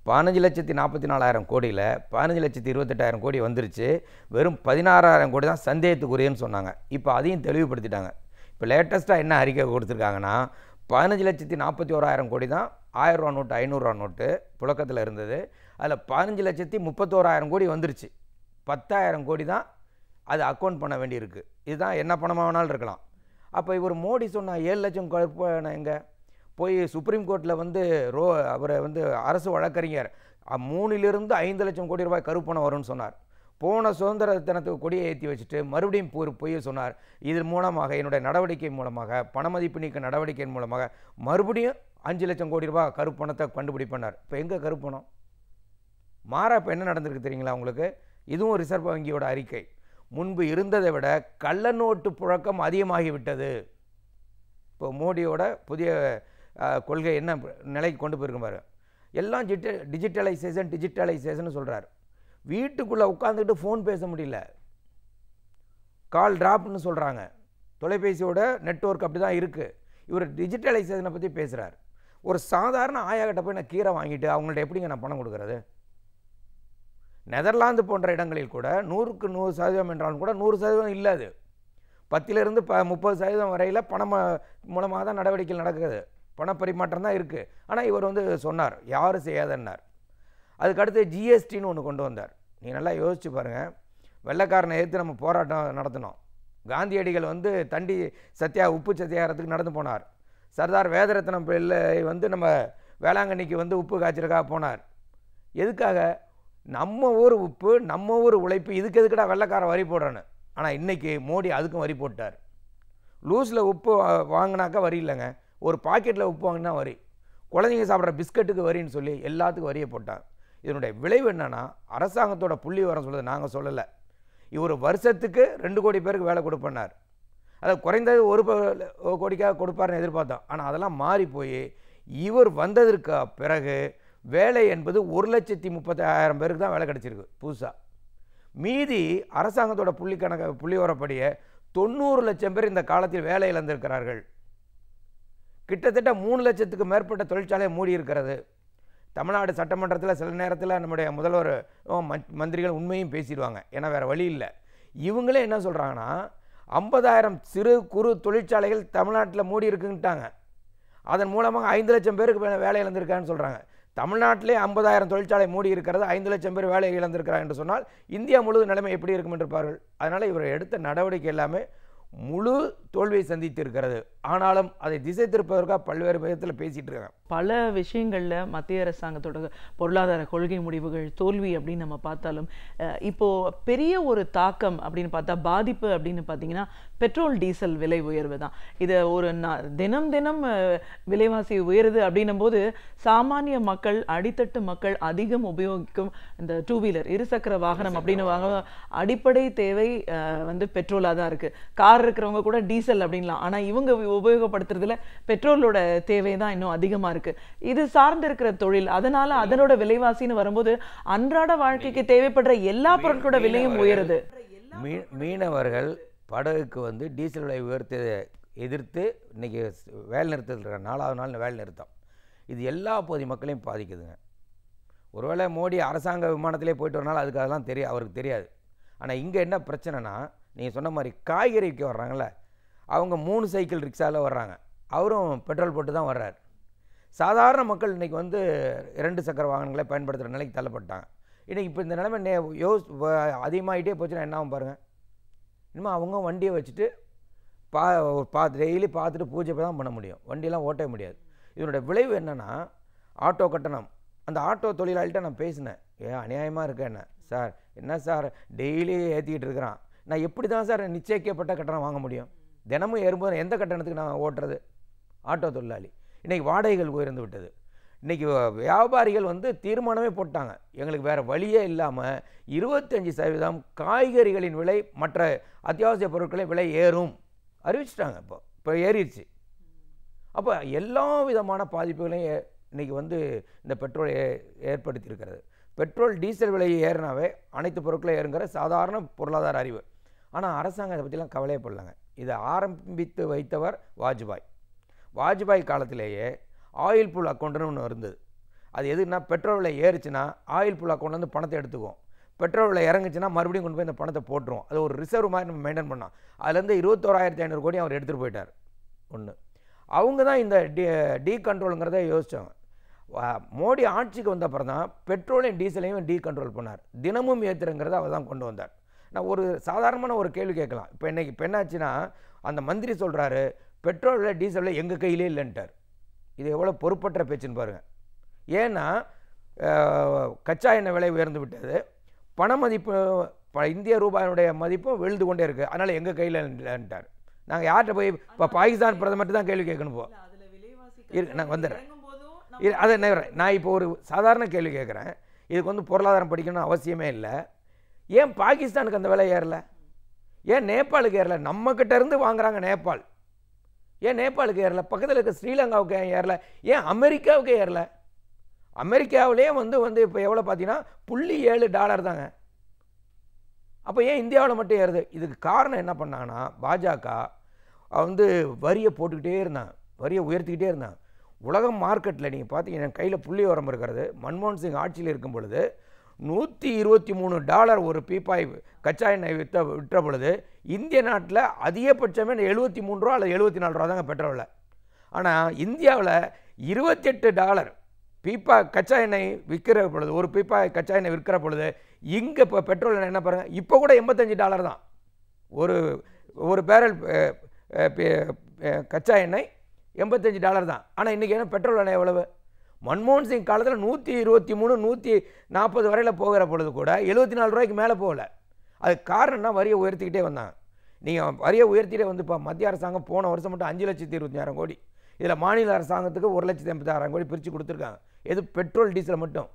15,44,000 கோடியில் 15,28,000 கோடி வந்துருச்சு. வெறும் 16,000 கோடி தான் சந்தேகத்துக்குரியன்னு சொன்னாங்க. இப்போ அதையும் தெளிவுபடுத்திட்டாங்க. இப்போ லேட்டஸ்ட்டாக என்ன அறிக்கை கொடுத்துருக்காங்கன்னா 15,41,000 கோடி தான் 1000 ரூபா நோட்டு, 500 ரூபா நோட்டு புழக்கத்தில் இருந்தது. அதில் 15,31,000 கோடி வந்துருச்சு. 10,000 கோடி தான் அது அக்கௌண்ட் பண்ண வேண்டியிருக்கு. இதுதான் என்ன பணமாக வேணாலும் இருக்கலாம். அப்போ இவர் மோடி சொன்னால் 7 லட்சம் கருப்பு எங்கே போய் சுப்ரீம் கோர்ட்டில் அவரை அரசு வழக்கறிஞர் 3 to 5 லட்சம் கோடி ரூபாய் கருப்பணம் வரும்னு சொன்னார். போன சுதந்திர தினத்துக்கு கொடியை ஏற்றி வச்சுட்டு மறுபடியும் பொய் சொன்னார். இதன் மூலமாக, என்னுடைய நடவடிக்கை மூலமாக, பணமதிப்பு நீக்க நடவடிக்கையின் மூலமாக மறுபடியும் 5 லட்சம் கோடி ரூபாய் கருப்பணத்தை கண்டுபிடிப்பனார். இப்போ எங்கே கருப்பணம் மாறா? இப்போ என்ன நடந்திருக்கு தெரியுங்களா உங்களுக்கு? இதுவும் ரிசர்வ் வங்கியோட அறிக்கை. முன்பு இருந்ததை விட கள்ள நோட்டு புழக்கம் அதிகமாகிவிட்டது. இப்போ மோடியோட புதிய கொள்கை என்ன நிலைக்கு கொண்டு போயிருக்க பாரு. எல்லாம் டிஜிட்டலைசேஷன் சொல்கிறார். வீட்டுக்குள்ளே உட்காந்துக்கிட்டு ஃபோன் பேச முடியல, கால் ட்ராப்னு சொல்கிறாங்க. தொலைபேசியோட நெட்வொர்க் அப்படி தான் இருக்குது. இவர் டிஜிட்டலைசேஷனை பற்றி பேசுகிறார். ஒரு சாதாரண ஆயாக்கிட்ட போய் நான் கீரை வாங்கிட்டு அவங்கள்ட்ட எப்படிங்க நான் பணம் கொடுக்குறது? நெதர்லாந்து போன்ற இடங்களில் கூட 100க்கு 100% என்றாலும் கூட 100% இல்லாது. 10லிருந்து 30% வரையில் பணம் மூலமாக தான் நடவடிக்கைகள் நடக்குது, பண பரிமாற்றம் தான் இருக்குது. ஆனால் இவர் சொன்னார் யாரும் செய்யாதன்னார். அதுக்கடுத்து ஜிஎஸ்டின்னு ஒன்று கொண்டு வந்தார். நீ நல்லா யோசிச்சு பாருங்கள். வெள்ளைக்காரனை எதிர்த்து நம்ம போராட்டம் நடத்தினோம். காந்தியடிகள் தண்டி உப்பு சத்தியாகிரத்துக்கு நடந்து போனார். சர்தார் வேதரத்னம் பிள்ளை நம்ம வேளாங்கண்ணிக்கு உப்பு காய்ச்சலுக்காக போனார். எதுக்காக? நம்ம ஊர் உப்பு, நம்ம ஊர் உழைப்பு, இதுக்கு எதுக்குடா வெள்ளைக்காரன் வரி போடுறேன்னு. ஆனால் இன்றைக்கி மோடி அதுக்கும் வரி போட்டார். லூஸில் உப்பு வாங்கினாக்கா வரி இல்லைங்க, ஒரு பாக்கெட்டில் உப்பு வாங்கினா வரி, குழந்தைங்க சாப்பிட்ற பிஸ்கட்டுக்கு வரின்னு சொல்லி எல்லாத்துக்கும் வரியை போட்டாங்க. இதனுடைய விளைவு என்னென்னா, அரசாங்கத்தோட புள்ளி விவரம் சொல்லுது, நாங்கள் சொல்லலை. இவர் வருஷத்துக்கு 2 கோடி பேருக்கு வேலை கொடுப்பேன்னார். அதாவது குறைந்தது 1 கோடிக்காக கொடுப்பாருன்னு எதிர்பார்த்தோம். ஆனால் அதெல்லாம் மாறி போய் இவர் வந்ததற்கு பிறகு வேலை என்பது 1,30,000 பேருக்கு தான் வேலை கிடச்சிருக்கு புதுசாக. மீதி அரசாங்கத்தோட புள்ளி வரப்படியே 90 லட்சம் பேர் இந்த காலத்தில் வேலை இழந்திருக்கிறார்கள். கிட்டத்தட்ட 3 லட்சத்துக்கு மேற்பட்ட தொழிற்சாலை மூடி இருக்கிறது. தமிழ்நாடு சட்டமன்றத்தில் சில நேரத்தில் நம்முடைய முதல்வர் மந்திரிகள் உண்மையும் பேசிடுவாங்க, ஏன்னா வேறு வழி இல்லை. இவங்களே என்ன சொல்கிறாங்கன்னா, 50,000 சிறு குறு தொழிற்சாலைகள் தமிழ்நாட்டில் மூடி இருக்குன்ட்டாங்க. அதன் மூலமாக 5 லட்சம் பேருக்கு வேலை இழந்திருக்கான்னு சொல்கிறாங்க. தமிழ்நாட்டிலே 50,000 தொழிற்சாலை மூடி இருக்கிறது, 5 லட்சம் பேர் வேலை இழந்திருக்கிறார் என்று சொன்னால் இந்தியா முழுவதும் நிலைமை எப்படி இருக்கும் என்று இருப்பார்கள். அதனால் இவர் எடுத்த நடவடிக்கை எல்லாமே முழு தோல்வியை சந்தித்து இருக்கிறது. ஆனாலும் அதை திசை திருப்பதற்காக பல்வேறு விதத்தில் பேசிகிட்டு இருக்காங்க. பல விஷயங்களில் மத்திய அரசாங்கத்தோட பொருளாதார கொள்கை முடிவுகள் தோல்வி அப்படின்னு நம்ம பார்த்தாலும், இப்போது பெரிய ஒரு தாக்கம் அப்படின்னு பார்த்தா, பாதிப்பு அப்படின்னு பார்த்தீங்கன்னா பெட்ரோல் டீசல் விலை உயர்வு தான். இதை ஒரு தினம் தினம் விலைவாசி உயருது அப்படின்னும் போது சாமானிய மக்கள், அடித்தட்டு மக்கள் அதிகம் உபயோகிக்கும் இந்த 2 வீலர் இருசக்கர வாகனம் அப்படின்னு அடிப்படை தேவை பெட்ரோலாக தான் இருக்குது. கார் இருக்கிறவங்க கூட டீசல் அப்படின்லாம், ஆனால் இவங்க உபயோகப்படுத்துறதுல பெட்ரோலோட தேவை தான் இன்னும் அதிகமாக இருக்கு. இது சார்ந்து இருக்கிற தொழில், அதனால அதனோட விலைவாசின்னு வரும்போது அன்றாட வாழ்க்கைக்கு தேவைப்படுற எல்லா பொருட்களோட விலையும் உயருது. மீனவர்கள் படகுக்கு டீசல் விலை உயர்த்ததை எதிர்த்து இன்னைக்கு வேலை நிறுத்தத்தில் 4வது நாள் வேலை நிறுத்தம். இது எல்லா பகுதி மக்களையும் பாதிக்குதுங்க. ஒருவேளை மோடி அரசாங்க விமானத்திலே போயிட்டு வரனால அதுக்கு அதெல்லாம் அவருக்கு தெரியாது. ஆனால் இங்கே என்ன பிரச்சனைனா, நீங்கள் சொன்ன மாதிரி காய்கறிக்கு வர்றாங்கள்ல, அவங்க 3 சைக்கிள் ரிக்ஷாவில் வர்றாங்க, அவரும் பெட்ரோல் போட்டு தான் வர்றார். சாதாரண மக்கள் இன்றைக்கி 2 சக்கர வாகனங்களை பயன்படுத்துகிற நிலைக்கு தள்ளப்பட்டாங்க. இன்றைக்கி இப்போ இந்த நிலைமை அதிகமாகிட்டே போச்சுன்னா என்ன ஆகும் பாருங்கள். இனிமேல் அவங்க வண்டியை வச்சுட்டு டெய்லி பார்த்துட்டு பூஜை தான் பண்ண முடியும், வண்டியெல்லாம் ஓட்டவே முடியாது. இதனுடைய விளைவு என்னென்னா, ஆட்டோ கட்டணம். அந்த ஆட்டோ தொழிலாளிகிட்ட நான் பேசினேன், அநியாயமாக இருக்கேன் என்ன சார், என்ன சார் டெய்லி ஏற்றிக்கிட்டு இருக்கிறான், நான் எப்படி தான் சார் நிச்சயிக்கப்பட்ட கட்டணம் வாங்க முடியும், தினமும் ஏறும்போது எந்த கட்டணத்துக்கு நான் ஓட்டுறது? ஆட்டோ தொழிலாளி. இன்றைக்கி வாடகைகள் உயர்ந்து விட்டது. இன்றைக்கி வியாபாரிகள் தீர்மானமே போட்டாங்க, எங்களுக்கு வேறு வழியே இல்லாமல் 25% காய்கறிகளின் விலை, மற்ற அத்தியாவசிய பொருட்களின் விலை ஏறும் அறிவிச்சிட்டாங்க. இப்போ ஏறிடுச்சு. அப்போ எல்லா விதமான பாதிப்புகளையும் இன்றைக்கி இந்த பெட்ரோல் ஏற்படுத்தியிருக்கிறது. பெட்ரோல் டீசல் விலை ஏறினாவே அனைத்து பொருட்களும் ஏறுங்கிற சாதாரண பொருளாதார அறிவு. ஆனால் அரசாங்கம் இதை பற்றிலாம் கவலையப்படலாங்க. இதை ஆரம்பித்து வைத்தவர் வாஜ்பாய் காலத்திலேயே ஆயில் பூல் அக்கௌண்ட்டுன்னு ஒன்று இருந்தது. அது எதுனா, பெட்ரோல் விலை ஏறுச்சுன்னா ஆயில் பூல் அக்கௌண்ட்லேருந்து பணத்தை எடுத்துக்குவோம், பெட்ரோல் விலை இறங்குச்சுன்னா மறுபடியும் கொண்டு போய் இந்த பணத்தை போட்டுருவோம். அது ஒரு ரிசர்வ் மாதிரி நம்ம மெயின்டைன் பண்ணோம். அதுலேருந்து 21,500 கோடி அவர் எடுத்துகிட்டு போயிட்டார். அவங்க தான் இந்த டீ கண்ட்ரோலுங்கிறத யோசித்தாங்க. மோடி ஆட்சிக்கு வந்த அப்புறம் தான் பெட்ரோலையும் டீசலையும் டீ கண்ட்ரோல் பண்ணார். தினமும் ஏற்றுறங்கிறத அவர் தான் கொண்டு வந்தார். நான் ஒரு சாதாரணமான ஒரு கேள்வி கேட்கலாம். இப்போ இன்றைக்கி என்னாச்சுன்னா, அந்த மந்திரி சொல்கிறாரு பெட்ரோலில் டீசலில் எங்கள் கையிலே இல்லைன்ட்டார். இது எவ்வளோ பொறுப்பற்ற பேச்சுன்னு பாருங்கள். ஏன்னா கச்சா எண்ணெய் விலை உயர்ந்து விட்டது, பண மதிப்பு இந்திய ரூபாயினுடைய மதிப்பும் விழுந்து கொண்டே இருக்குது, அதனால் எங்கள் கையில் இல்லைன்ட்டார். நாங்கள் யார்கிட்ட போய் இப்போ பாகிஸ்தான் பிரதமர்கிட்ட தான் கேள்வி கேட்கணும். நான் வந்துடுறேன். அதை நான் இப்போ ஒரு சாதாரண கேள்வி கேட்குறேன். இதுக்கு பொருளாதாரம் படிக்கணும்னு அவசியமே இல்லை. ஏன் பாகிஸ்தானுக்கு அந்த விலை ஏறலை? ஏன் நேபாளுக்கு ஏறலை? நம்மக்கிட்ட இருந்து வாங்குறாங்க நேபாள், ஏன் நேபாளுக்கு ஏறலை? பக்கத்தில் இருக்க ஸ்ரீலங்காவுக்கு ஏன் ஏறலை? ஏன் அமெரிக்காவுக்கு ஏறலை? அமெரிக்காவிலே இப்போ எவ்வளோ பார்த்தீங்கன்னா $0.7 தாங்க. அப்போ ஏன் இந்தியாவில் மட்டும் ஏறுது? இதுக்கு காரணம் என்ன பண்ணாங்கன்னா, பாஜக வரியை போட்டுக்கிட்டே இருந்தாங்க, வரியை உயர்த்திக்கிட்டே இருந்தாங்க. உலகம் மார்க்கெட்டில் நீங்கள் பார்த்தீங்கன்னா, கையில் புள்ளி உரம் இருக்கிறது, மன்மோகன் சிங் ஆட்சியில் இருக்கும் பொழுது $123 ஒரு பீப்பாய் கச்சா எண்ணெய் விற்ற பொழுது, இந்திய நாட்டில் அதிகபட்சமே $73 அல்லது $74 தாங்க பெட்ரோலில். ஆனால் இந்தியாவில் $28 பீப்பா கச்சா எண்ணெய் விற்கிற பொழுது, ஒரு பீப்பாய் கச்சா எண்ணெய் விற்கிற பொழுது, இங்கே இப்போ பெட்ரோல் என்ன பாருங்கள், இப்போ கூட $85 தான் ஒரு பேரல் கச்சா எண்ணெய் $85 தான். ஆனால் இன்றைக்கி என்ன பெட்ரோல் எண்ணெய் எவ்வளவு? மன்மோகன் சிங் காலத்தில் 123, 140 வரையில் போகிற பொழுது கூட $74 மேலே போகலை. அதுக்கு காரணம்னா வரியை உயர்த்திக்கிட்டே வந்தாங்க. நீங்கள் வரியை உயர்த்திட்டே வந்து இப்போ மத்திய அரசாங்கம் போன வருஷம் மட்டும் 5,25,000 கோடி, இதில் மாநில அரசாங்கத்துக்கு 1,86,000 கோடி பிரித்து கொடுத்துருக்காங்க. எது பெட்ரோல் டீசலை மட்டும்.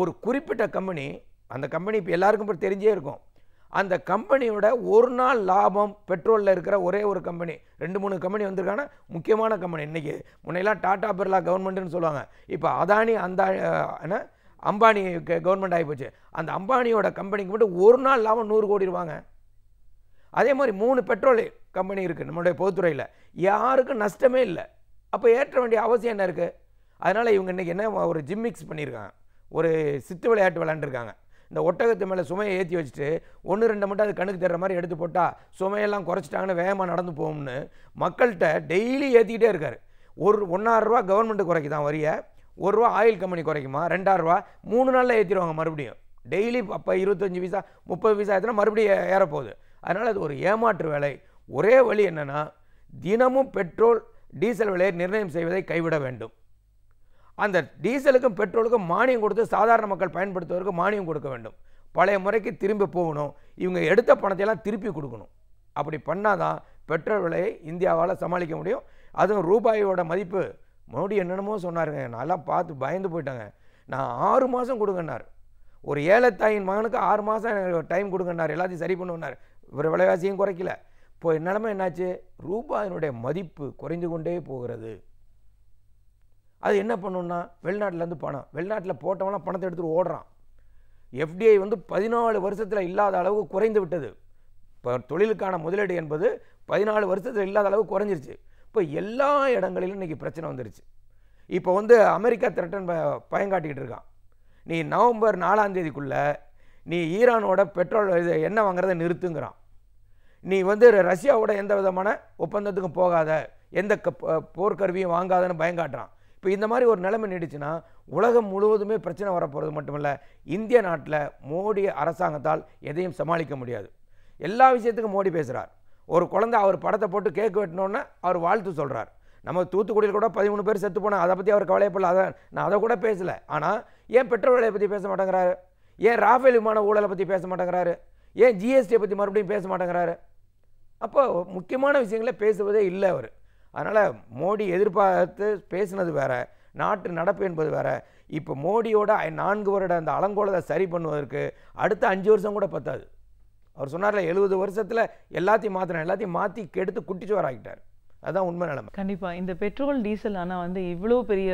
ஒரு குறிப்பிட்ட கம்பெனி, அந்த கம்பெனி இப்போ எல்லாருக்கும் இப்போ தெரிஞ்சே இருக்கும், அந்த கம்பெனியோட ஒரு நாள் லாபம் பெட்ரோலில் இருக்கிற ஒரே ஒரு கம்பெனி, 2-3 கம்பெனி வந்திருக்காங்கன்னா முக்கியமான கம்பெனி. இன்றைக்கி முன்னையெல்லாம் டாடா பிர்லா கவர்மெண்ட்டுன்னு சொல்லுவாங்க, இப்போ அதானி என்ன அம்பானி கவர்மெண்ட் ஆகிப்போச்சு. அந்த அம்பானியோட கம்பெனிக்கு மட்டும் ஒரு நாள் லாபம் 100 கோடி ரூபாங்க. அதே மாதிரி 3 பெட்ரோல் கம்பெனி இருக்குது நம்மளுடைய பொதுத்துறையில், யாருக்கும் நஷ்டமே இல்லை. அப்போ ஏற்ற வேண்டிய அவசியம் என்ன இருக்குது? அதனால் இவங்க இன்றைக்கி என்ன ஒரு ஜிம்மிக்ஸ் பண்ணியிருக்காங்க, ஒரு சித்து விளையாட்டு விளையாண்டுருக்காங்க. இந்த ஒட்டகத்து மேலே சுமையை ஏற்றி வச்சுட்டு 1-2 மட்டும் அது கணக்கு தர்ற மாதிரி எடுத்து போட்டால் சுமையெல்லாம் குறைச்சிட்டாங்கன்னு வேகமாக நடந்து போகும்னு மக்கள்கிட்ட டெய்லி ஏற்றிக்கிட்டே இருக்கார். 1,500 ரூபா கவர்மெண்ட்டு குறைக்குதான் வரியை, 1 ரூபா ஆயில் கம்பெனி குறைக்குமா, 2,000 ரூபா 3 நாளில் ஏற்றிடுவாங்க மறுபடியும். டெய்லி அப்போ 25 பைசா 30 பைசா ஏற்றினா மறுபடியும் ஏறப்போகுது. அதனால் அது ஒரு ஏமாற்று வேலை. ஒரே வழி என்னென்னா, தினமும் பெட்ரோல் டீசல் விலையை நிர்ணயம் செய்வதை கைவிட வேண்டும். அந்த டீசலுக்கும் பெட்ரோலுக்கும் மானியம் கொடுத்து சாதாரண மக்கள் பயன்படுத்துவதற்கு மானியம் கொடுக்க வேண்டும். பழைய முறைக்கு திரும்பி போகணும். இவங்க எடுத்த பணத்தையெல்லாம் திருப்பி கொடுக்கணும். அப்படி பண்ணால் தான் பெட்ரோல் விலையை இந்தியாவால் சமாளிக்க முடியும். அதுவும் ரூபாயோட மதிப்பு, மோடி என்னென்னமோ சொன்னாருங்க, நான்லாம் பார்த்து பயந்து போயிட்டாங்க. நான் 6 மாதம் கொடுங்கன்னார். ஒரு ஏலத்தாயின் மகனுக்கு 6 மாதம் டைம் கொடுங்கன்னார், எல்லாத்தையும் சரி பண்ணுனார். இவர் விலைவாசியும் குறைக்கல. இப்போ நிலைமை என்னாச்சு? ரூபாயினுடைய மதிப்பு குறைந்து கொண்டே போகிறது. அது என்ன பண்ணுன்னா, வெளிநாட்டிலேருந்து பணம், வெளிநாட்டில் போட்டவங்களாம் பணத்தை எடுத்துகிட்டு ஓடுறான். எஃப்டிஐ வந்து 14 வருஷத்தில் இல்லாத அளவுக்கு குறைந்து விட்டது. இப்போ தொழிலுக்கான முதலீடு என்பது 14 வருஷத்தில் இல்லாத அளவுக்கு குறைஞ்சிருச்சு. இப்போ எல்லா இடங்களிலும் இன்றைக்கி பிரச்சனை வந்துருச்சு. இப்போ வந்து அமெரிக்கா திரட்டன் பயங்காட்டிக்கிட்டு இருக்கான். நீ நவம்பர் 4ஆம் தேதிக்குள்ளே நீ ஈரானோட பெட்ரோல் எண்ணெய் வாங்குறதை நிறுத்துங்கிறான். நீ வந்து ரஷ்யாவோட எந்த விதமான ஒப்பந்தத்துக்கும் போகாத, எந்த போர்க்கருவியும் வாங்காதன்னு பயங்காட்டுறான். இப்போ இந்த மாதிரி ஒரு நிலைமை நீடிச்சுன்னா உலகம் முழுவதுமே பிரச்சனை வரப்போகிறது மட்டுமல்ல, இந்திய நாட்டில் மோடி அரசாங்கத்தால் எதையும் சமாளிக்க முடியாது. எல்லா விஷயத்துக்கும் மோடி பேசுகிறார். ஒரு குழந்தை அவர் படத்தை போட்டு கேக் வெட்டினோன்னே அவர் வாழ்த்து சொல்கிறார். நம்ம தூத்துக்குடியில் கூட 13 பேர் செத்து போனால் அதை பற்றி அவர் கவலைப்படல, நான் அதை கூட பேசலை. ஆனால் ஏன் பெட்ரோல் விலையை பற்றி பேச மாட்டேங்கிறாரு? ஏன் ராஃபேல் விமான ஊழலை பற்றி பேச மாட்டேங்கிறாரு? ஏன் ஜிஎஸ்டியை பற்றி மறுபடியும் பேச மாட்டேங்கிறாரு? அப்போ முக்கியமான விஷயங்களே பேசுவதே இல்லை அவர். அதனால் மோடி எதிர்பார்த்து பேசினது வேறு, நாட்டு நடப்பு என்பது வேறு. இப்போ மோடியோட 4 வருட அந்த அலங்கோலத்தை சரி பண்ணுவதற்கு அடுத்த 5 வருஷம் கூட பத்தாது. அவர் சொன்னார்ல 70 வருஷத்தில் எல்லாத்தையும் மாற்றினேன், எல்லாத்தையும் மாற்றி கெடுத்து குட்டிச்சுவராகிட்டார். அதுதான் உண்மை நிலைமை. கண்டிப்பா இந்த பெட்ரோல் டீசல் ஆனா வந்து இவ்வளோ பெரிய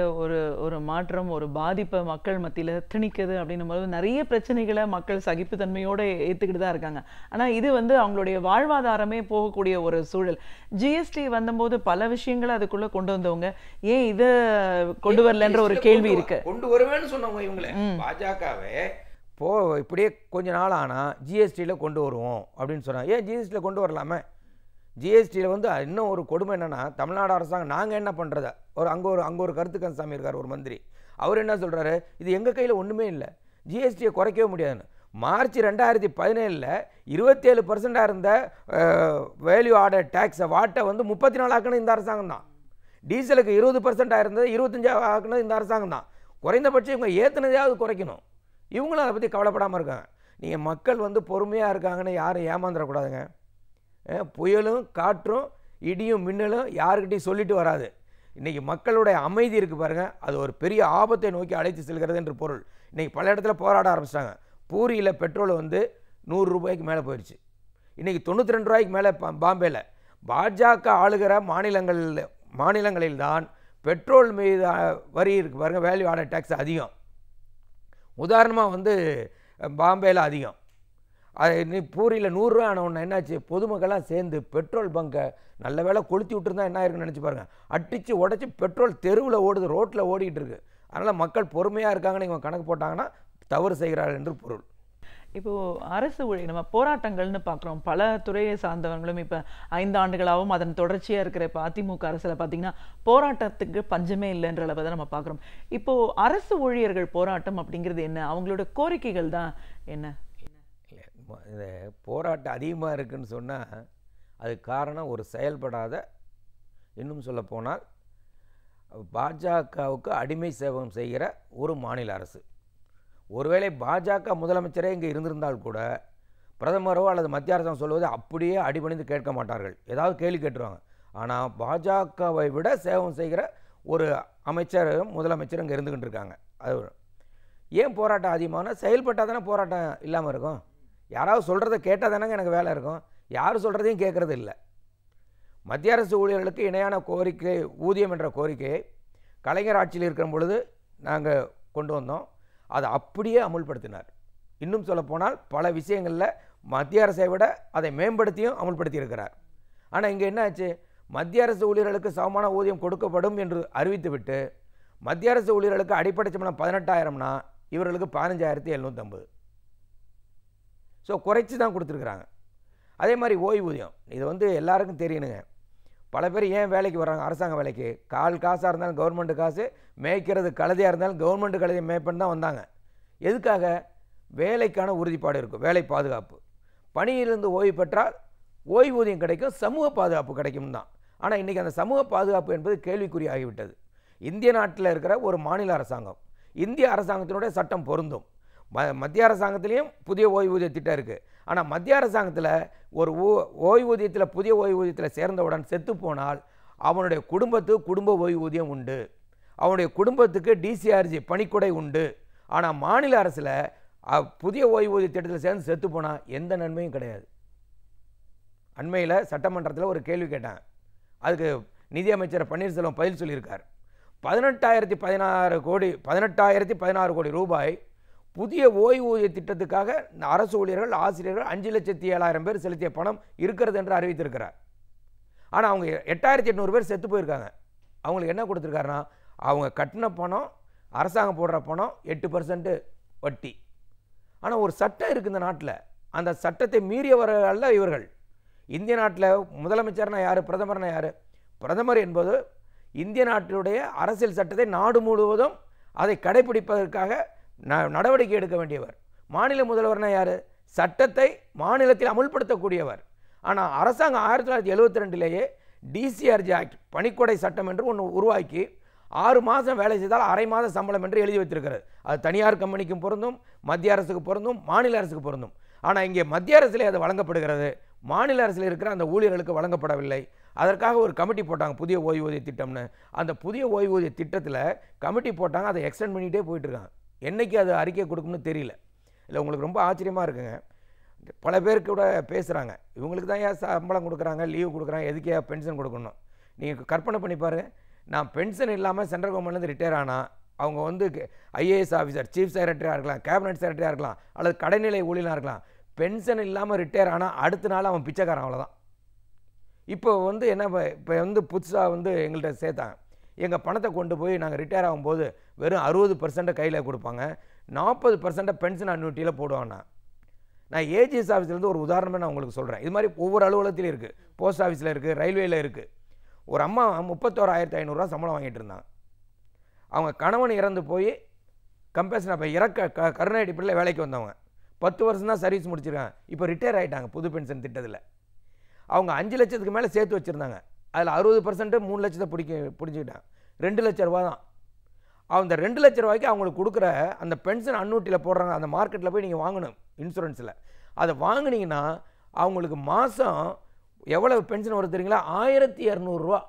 ஒரு மாற்றம், ஒரு பாதிப்பை மக்கள் மத்தியில திணிக்குது அப்படின்னும் போது நிறைய பிரச்சனைகளை மக்கள் சகிப்புத்தன்மையோட ஏத்துக்கிட்டு தான் இருக்காங்க. ஆனா இது வந்து அவங்களுடைய வாழ்வாதாரமே போகக்கூடிய ஒரு சூழல். ஜிஎஸ்டி வந்தபோது பல விஷயங்களை அதுக்குள்ள கொண்டு வந்தவங்க ஏன் இதை கொண்டு வரலன்ற ஒரு கேள்வி இருக்கு. கொண்டு வருவேன்னு சொன்னவங்க இவங்களே பாஜகவே இப்படியே கொஞ்ச நாள் ஆனால் ஜிஎஸ்டியில் கொண்டு வருவோம் அப்படின்னு சொன்னாங்க. ஏன் ஜிஎஸ்டியில் கொண்டு வரலாமே? ஜிஎஸ்டியில் வந்து இன்னும் ஒரு கொடுமை என்னென்னா, தமிழ்நாடு அரசாங்கம் நாங்கள் என்ன பண்ணுறத அங்கே ஒரு கருத்து கந்தசாமி இருக்கார், ஒரு மந்திரி. அவர் என்ன சொல்கிறாரு, இது எங்கள் கையில் ஒன்றுமே இல்லை, ஜிஎஸ்டியை குறைக்கவே முடியாதுன்னு. மார்ச் 2017 27% இருந்த வேல்யூ ஆடட் டேக்ஸை வாட்டை வந்து 34 ஆக்கணும் இந்த அரசாங்கம் தான். டீசலுக்கு 20% இருந்தது 25 ஆக்கணும் இந்த அரசாங்கம் தான். குறைந்தபட்சம் இவங்க ஏற்றுனதையாவது குறைக்கணும். இவங்களும் அதை பற்றி கவலைப்படாமல் இருக்காங்க. நீங்கள் மக்கள் வந்து பொறுமையாக இருக்காங்கன்னு யாரும் ஏமாந்துடக்கூடாதுங்க. புயலும் காற்றும் இடியும் மின்னலும் யாருக்கிட்டையும் சொல்லிட்டு வராது. இன்றைக்கி மக்களுடைய அமைதி இருக்குது பாருங்கள், அது ஒரு பெரிய ஆபத்தை நோக்கி அழைத்து செல்கிறது என்று பொருள். இன்றைக்கி பல இடத்துல போராட ஆரம்பிச்சிட்டாங்க. பூரியில் பெட்ரோல் வந்து 100 ரூபாய்க்கு மேலே போயிடுச்சு. இன்றைக்கி 92 ரூபாய்க்கு மேலே பாம்பேயில். பாஜக ஆளுகிற மாநிலங்களில் தான் பெட்ரோல் மீது வரி இருக்குது பாருங்கள், வேல்யூ ஆடட் டேக்ஸ் அதிகம். உதாரணமாக வந்து பாம்பேயில் அதிகம். அது பூரியில் 100 ரூபா ஆன ஒன்று என்னாச்சு, பொதுமக்கள்லாம் சேர்ந்து பெட்ரோல் பங்கை நல்ல வேலை கொளுத்தி விட்டுருந்தா என்ன ஆயிருக்குன்னு நினச்சி பாருங்கள். அடித்து உடச்சி பெட்ரோல் தெருவில் ஓடுது, ரோட்டில் ஓடிக்கிட்டு இருக்குது. அதனால் மக்கள் பொறுமையாக இருக்காங்கன்னு இவங்க கணக்கு போட்டாங்கன்னா தவறு செய்கிறார்கள் என்று பொருள். இப்போ அரசு ஊழியர் நம்ம போராட்டங்கள்னு பார்க்குறோம். பல துறையை சார்ந்தவங்களும் இப்போ 5 ஆண்டுகளாகவும் அதன் தொடர்ச்சியாக இருக்கிற இப்போ அதிமுக அரசில் பார்த்தீங்கன்னா போராட்டத்துக்கு பஞ்சமே இல்லைன்ற அளவை தான் நம்ம பார்க்குறோம். இப்போ அரசு ஊழியர்கள் போராட்டம் அப்படிங்கிறது என்ன, அவங்களோட கோரிக்கைகள் தான் என்ன? இந்த போராட்டம் அதிகமாக இருக்குதுன்னு சொன்னால் அதுக்கு காரணம் ஒரு செயல்படாத, இன்னும் சொல்லப்போனால் பாஜகவுக்கு அடிமை சேவகம் செய்கிற ஒரு மாநில அரசு. ஒருவேளை பாஜக முதலமைச்சரே இங்கே இருந்திருந்தால் கூட பிரதமரோ அல்லது மத்திய அரசாங்கம் சொல்வதை அப்படியே அடிபணிந்து கேட்க மாட்டார்கள், ஏதாவது கேள்வி கேட்டுருவாங்க. ஆனால் பாஜகவை விட சேவம் செய்கிற ஒரு அமைச்சர் முதலமைச்சர் இங்கே இருந்துக்கிட்டு இருக்காங்க. அது ஏன் போராட்டம் அதிகமான செயல்பட்டால் தானே போராட்டம் இல்லாமல் இருக்கும். யாராவது சொல்கிறத கேட்டால் தானேங்க எனக்கு வேலை இருக்கும். யார் சொல்கிறதையும் கேட்குறது இல்லை. மத்திய அரசு ஊழியர்களுக்கு இணையான கோரிக்கை ஊதியம் என்ற கோரிக்கையை கலைஞர் ஆட்சியில் இருக்கிற பொழுது நாங்கள் கொண்டு வந்தோம். அதை அப்படியே அமுல்படுத்தினார். இன்னும் சொல்லப்போனால் பல விஷயங்களில் மத்திய அரசை விட அதை மேம்படுத்தியும் அமுல்படுத்தி இருக்கிறார். ஆனால் இங்கே என்ன ஆச்சு, மத்திய அரசு ஊழியர்களுக்கு சமமான ஊதியம் கொடுக்கப்படும் என்று அறிவித்துவிட்டு மத்திய அரசு ஊழியர்களுக்கு அடிப்படை சம்பளம் 18,000னா இவர்களுக்கு 15,750. ஸோ குறைச்சி தான் கொடுத்துருக்குறாங்க. அதே மாதிரி ஓய்வூதியம், இது எல்லாருக்கும் தெரியணுங்க. பல பேர் ஏன் வேலைக்கு வர்றாங்க அரசாங்க வேலைக்கு, கால் காசாக இருந்தாலும் கவர்மெண்ட் காசு, மேய்க்கிறது கழுதையாக இருந்தாலும் கவர்மெண்ட் கழுதையை மேய்ப்பன்னு தான் வந்தாங்க. எதுக்காக? வேலைக்கான உறுதிப்பாடு இருக்கும், வேலை பாதுகாப்பு. பணியிலிருந்து ஓய்வு பெற்றால் ஓய்வூதியம் கிடைக்கும், சமூக பாதுகாப்பு கிடைக்கும் தான். ஆனால் இன்றைக்கி அந்த சமூக பாதுகாப்பு என்பது கேள்விக்குறி ஆகிவிட்டது. இந்திய நாட்டில் இருக்கிற ஒரு மாநில அரசாங்கம், இந்திய அரசாங்கத்தினுடைய சட்டம் பொருந்தும். மத்திய அரசாங்கத்திலையும் புதிய ஓய்வூதிய திட்டம் இருக்குது. ஆனால் மத்திய அரசாங்கத்தில் ஒரு ஓய்வூதியத்தில் புதிய ஓய்வூதியத்தில் சேர்ந்தவுடன் செத்து போனால் அவனுடைய குடும்பத்துக்கு குடும்ப ஓய்வூதியம் உண்டு, அவனுடைய குடும்பத்துக்கு டிசிஆர்ஜி பணிக்கொடை உண்டு. ஆனால் மாநில அரசில் புதிய ஓய்வூதிய திட்டத்தில் சேர்ந்து செத்து போனால் எந்த நன்மையும் கிடையாது. அண்மையில் சட்டமன்றத்தில் ஒரு கேள்வி கேட்டாங்க, அதுக்கு நிதியமைச்சர் பன்னீர்செல்வம் பதில் சொல்லியிருக்கார். 18,016 கோடி ரூபாய் புதிய ஓய்வூதிய திட்டத்துக்காக அரசு ஊழியர்கள் ஆசிரியர்கள் 5,07,000 பேர் செலுத்திய பணம் இருக்கிறது என்று அறிவித்திருக்கிறார். ஆனால் அவங்க 8,800 பேர் செத்து போயிருக்காங்க. அவங்களுக்கு என்ன கொடுத்துருக்காருன்னா, அவங்க கட்டின பணம், அரசாங்கம் போடுற பணம் 8% வட்டி. ஆனால் ஒரு சட்டம் இருக்குது இந்த நாட்டில், அந்த சட்டத்தை மீறியவர்கள் அல்ல இவர்கள். இந்திய நாட்டில் முதலமைச்சர்னா யார், பிரதமர்னா யார்? பிரதமர் என்பது இந்திய நாட்டினுடைய அரசியல் சட்டத்தை நாடு முழுவதும் அதை கடைபிடிப்பதற்காக நடவடிக்கை எடுக்க வேண்டியவர். மாநில முதல்வர்னா யார்? சட்டத்தை மாநிலத்தில் அமுல்படுத்தக்கூடியவர். ஆனால் அரசாங்கம் 1972லேயே டிசிஆர்ஜி ஆக்ட் பணிக்கொடை சட்டம் என்று ஒன்று உருவாக்கி 6 மாதம் வேலை செய்தால் அரை மாத சம்பளம் என்று எழுதி வைத்திருக்கிறது. அது தனியார் கம்பெனிக்கும் பொருந்தும், மத்திய அரசுக்கு பொருந்தும், மாநில அரசுக்கு பொருந்தும். ஆனால் இங்கே மத்திய அரசிலே அது வழங்கப்படுகிறது, மாநில அரசில் இருக்கிற அந்த ஊழியர்களுக்கு வழங்கப்படவில்லை. அதற்காக ஒரு கமிட்டி போட்டாங்க, புதிய ஓய்வூதிய திட்டம்னு. அந்த புதிய ஓய்வூதிய திட்டத்தில் கமிட்டி போட்டாங்க, அதை எக்ஸ்டெண்ட் பண்ணிகிட்டே போயிட்டுருக்காங்க. என்றைக்கு அது அறிக்கை கொடுக்கும்னு தெரியல. இல்லை, உங்களுக்கு ரொம்ப ஆச்சரியமாக இருக்குங்க. பல பேருக்கு கூட பேசுகிறாங்க, இவங்களுக்கு தான் ஏன் சம்பளம் கொடுக்குறாங்க, லீவு கொடுக்குறாங்க, எதுக்கே பென்ஷன் கொடுக்கணும். நீங்கள் கற்பனை பண்ணி பாருங்கள், நான் பென்ஷன் இல்லாமல் சென்ட்ரல் கவர்மெண்ட்லேருந்து ரிட்டையர் ஆனால் அவங்க ஐஏஎஸ் ஆஃபீஸர், சீஃப் செக்ரட்டரியாக இருக்கலாம், கேபினட் செக்ரட்டரியாக இருக்கலாம், அல்லது கடைநிலை ஊழியராக இருக்கலாம். பென்ஷன் இல்லாமல் ரிட்டையர் ஆனால் அடுத்த நாள் அவன் பிச்சைக்காரன், அவ்வளோதான். இப்போ என்ன, இப்போ புதுசாக எங்கள்கிட்ட சேர்த்தாங்க, எங்கள் பணத்தை கொண்டு போய் நாங்கள் ரிட்டையர் ஆகும்போது வெறும் 60% கையில் கொடுப்பாங்க, 40% பென்ஷன் அன்யூட்டியில் போடுவாங்க. நான் ஏஜிஎஸ் ஆஃபீஸ்லேருந்து ஒரு உதாரணமே நான் உங்களுக்கு சொல்கிறேன். இது மாதிரி ஒவ்வொரு அலுவலகத்திலையும் இருக்குது, போஸ்ட் ஆஃபீஸில் இருக்குது, ரயில்வேயில் இருக்குது. ஒரு அம்மா 31,500 சம்பளம் வாங்கிட்டு இருந்தாங்க. அவங்க கணவன் இறந்து போய் கம்பேஷன் அப்போ கருணை அடிப்படையில் வேலைக்கு வந்தவங்க 10 வருஷம் தான் சர்வீஸ் முடிச்சிருக்காங்க. இப்போ ரிட்டையர் ஆகிட்டாங்க புது பென்ஷன் திட்டத்தில். அவங்க 5 லட்சத்துக்கு மேலே சேர்த்து வச்சுருந்தாங்க, அதில் 60% 3 லட்சத்தை பிடிச்சிக்கிட்டாங்க. 2 லட்ச ரூபா தான். அந்த 2 லட்ச ரூபாய்க்கு அவங்களுக்கு கொடுக்குற அந்த பென்ஷன் அன்னூட்டியில் போடுறாங்க, அந்த மார்க்கெட்டில் போய் நீங்கள் வாங்கணும் இன்சூரன்ஸில். அதை வாங்கினீங்கன்னா அவங்களுக்கு மாதம் எவ்வளவு பென்ஷன் வருது தெரியுங்களா? 1,200 ரூபா.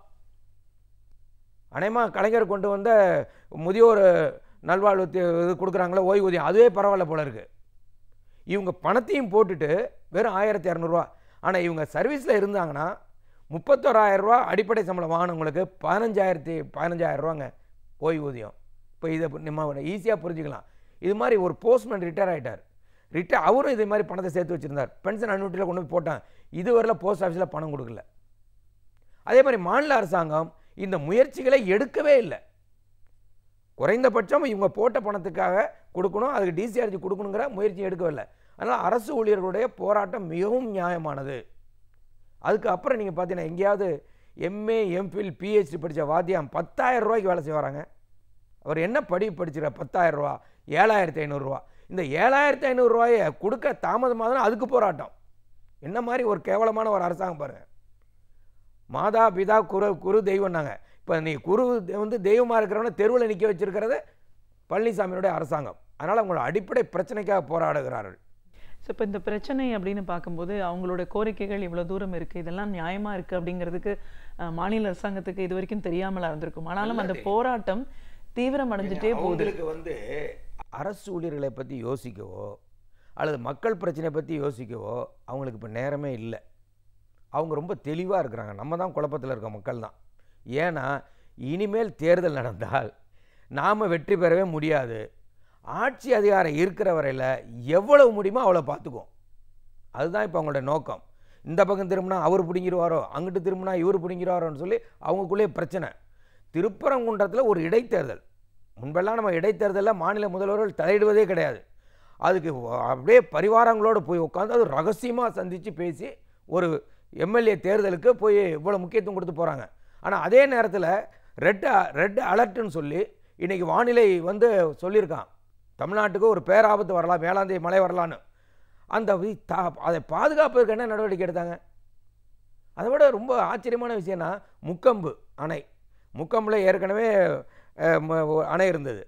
அநேகமாக கலைஞர் கொண்டு வந்த முதியோர் நல்வாழ்வு இது கொடுக்குறாங்களே ஓய்வூதியம், அதுவே பரவாயில்ல போல இருக்குது. இவங்க பணத்தையும் போட்டுட்டு வெறும் 1,200 ரூபா. ஆனால் இவங்க சர்வீஸில் இருந்தாங்கன்னா 31,000 ரூபா அடிப்படை சம்பளம் வாங்கினவங்களுக்கு 15,000 ரூபாங்க ஓய்வூதியம். இப்போ இதை நம்ம ஈஸியாக புரிஞ்சுக்கலாம். இது மாதிரி ஒரு போஸ்ட்மேன் ரிட்டையர் ஆகிட்டார், அவரும் இதே மாதிரி பணத்தை சேர்த்து வச்சுருந்தார், பென்ஷன் அன்யூட்டியில் கொண்டு போய் போட்டான். இதுவரையில் போஸ்ட் ஆஃபீஸில் பணம் கொடுக்கல. அதே மாதிரி மாநில அரசாங்கம் இந்த முயற்சிகளை எடுக்கவே இல்லை. குறைந்தபட்சம் இவங்க போட்ட பணத்துக்காக கொடுக்கணும், அதுக்கு டிசிஆர்ஜி கொடுக்கணுங்கிற முயற்சி எடுக்கவில்லை. அதனால் அரசு ஊழியர்களுடைய போராட்டம் மிகவும் நியாயமானது. அதுக்கு அப்புறம் நீங்கள் பார்த்தீங்கன்னா எங்கேயாவது எம்ஏ, எம்ஃபில், பிஹெச்டி படித்த வாத்தியம் 10,000 ரூபாய்க்கு வேலை செய்வாராங்க. அவர் என்ன படிச்சிருக்கார்? 10,000 ரூபா, 7,500 ரூபா. இந்த 7,500 ரூபாயை கொடுக்க தாமதமாகனா அதுக்கு போராட்டம். என்ன மாதிரி ஒரு கேவலமான ஒரு அரசாங்கம் பாருங்கள். மாதா பிதா குரு தெய்வம்னாங்க. இப்போ நீ குரு தெய்வமாக இருக்கிறவன தெருவில் நிற்க வச்சிருக்கிறது பழனிசாமியினுடைய அரசாங்கம். அதனால் அவங்களோட அடிப்படை பிரச்சனைக்காக போராடுகிறார்கள். ஸோ இப்போ இந்த பிரச்சனை அப்படின்னு பார்க்கும்போது அவங்களோட கோரிக்கைகள் இவ்வளோ தூரம் இருக்குது, இதெல்லாம் நியாயமாக இருக்குது அப்படிங்கிறதுக்கு மாநில அரசாங்கத்துக்கு இது வரைக்கும் தெரியாமலா இருந்திருக்கும். ஆனாலும் அந்த போராட்டம் தீவிரம் அடைஞ்சிட்டே போகுது. அவங்களுக்கு வந்து அரசு ஊழியர்களை பற்றி யோசிக்கவோ அல்லது மக்கள் பிரச்சனையை பற்றி யோசிக்கவோ அவங்களுக்கு இப்போ நேரமே இல்லை. அவங்க ரொம்ப தெளிவாக இருக்கிறாங்க. நம்ம தான் குழப்பத்தில் இருக்க மக்கள் தான். ஏன்னா இனிமேல் தேர்தல் நடந்தால் நாம் வெற்றி பெறவே முடியாது. ஆட்சி அதிகாரம் இருக்கிற வரையில் எவ்வளவு முடியுமோ அவ்வளோ பார்த்துக்குவோம். அதுதான் இப்போ அவங்களோட நோக்கம். இந்த பக்கம் திரும்பினா அவர் பிடிங்கிடுவாரோ, அங்கிட்டு திரும்பினா இவர் பிடிங்கிடுவாரோன்னு சொல்லி அவங்களுக்குள்ளே பிரச்சனை. திருப்பரங்குன்றத்தில் ஒரு இடைத்தேர்தல், முன்பெல்லாம் நம்ம இடைத்தேர்தலில் மாநில முதல்வர்கள் தலையிடுவதே கிடையாது. அதுக்கு அப்படியே பரிவாரங்களோடு போய் உட்காந்து அது ரகசியமாக சந்தித்து பேசி ஒரு எம்எல்ஏ தேர்தலுக்கு போய் இவ்வளோ முக்கியத்துவம் கொடுத்து போகிறாங்க. ஆனால் அதே நேரத்தில் ரெட் அலர்ட்டுன்னு சொல்லி இன்றைக்கி வானிலை வந்து சொல்லியிருக்கான், தமிழ்நாட்டுக்கு ஒரு பேராபத்து வரலாம், மேலாந்தை மழை வரலான்னு. அந்த அதை பாதுகாப்பதற்கு என்ன நடவடிக்கை எடுத்தாங்க? அதை விட ரொம்ப ஆச்சரியமான விஷயம்னா முக்கம்பு அணை, முக்கம்பில் ஏற்கனவே அணை இருந்தது.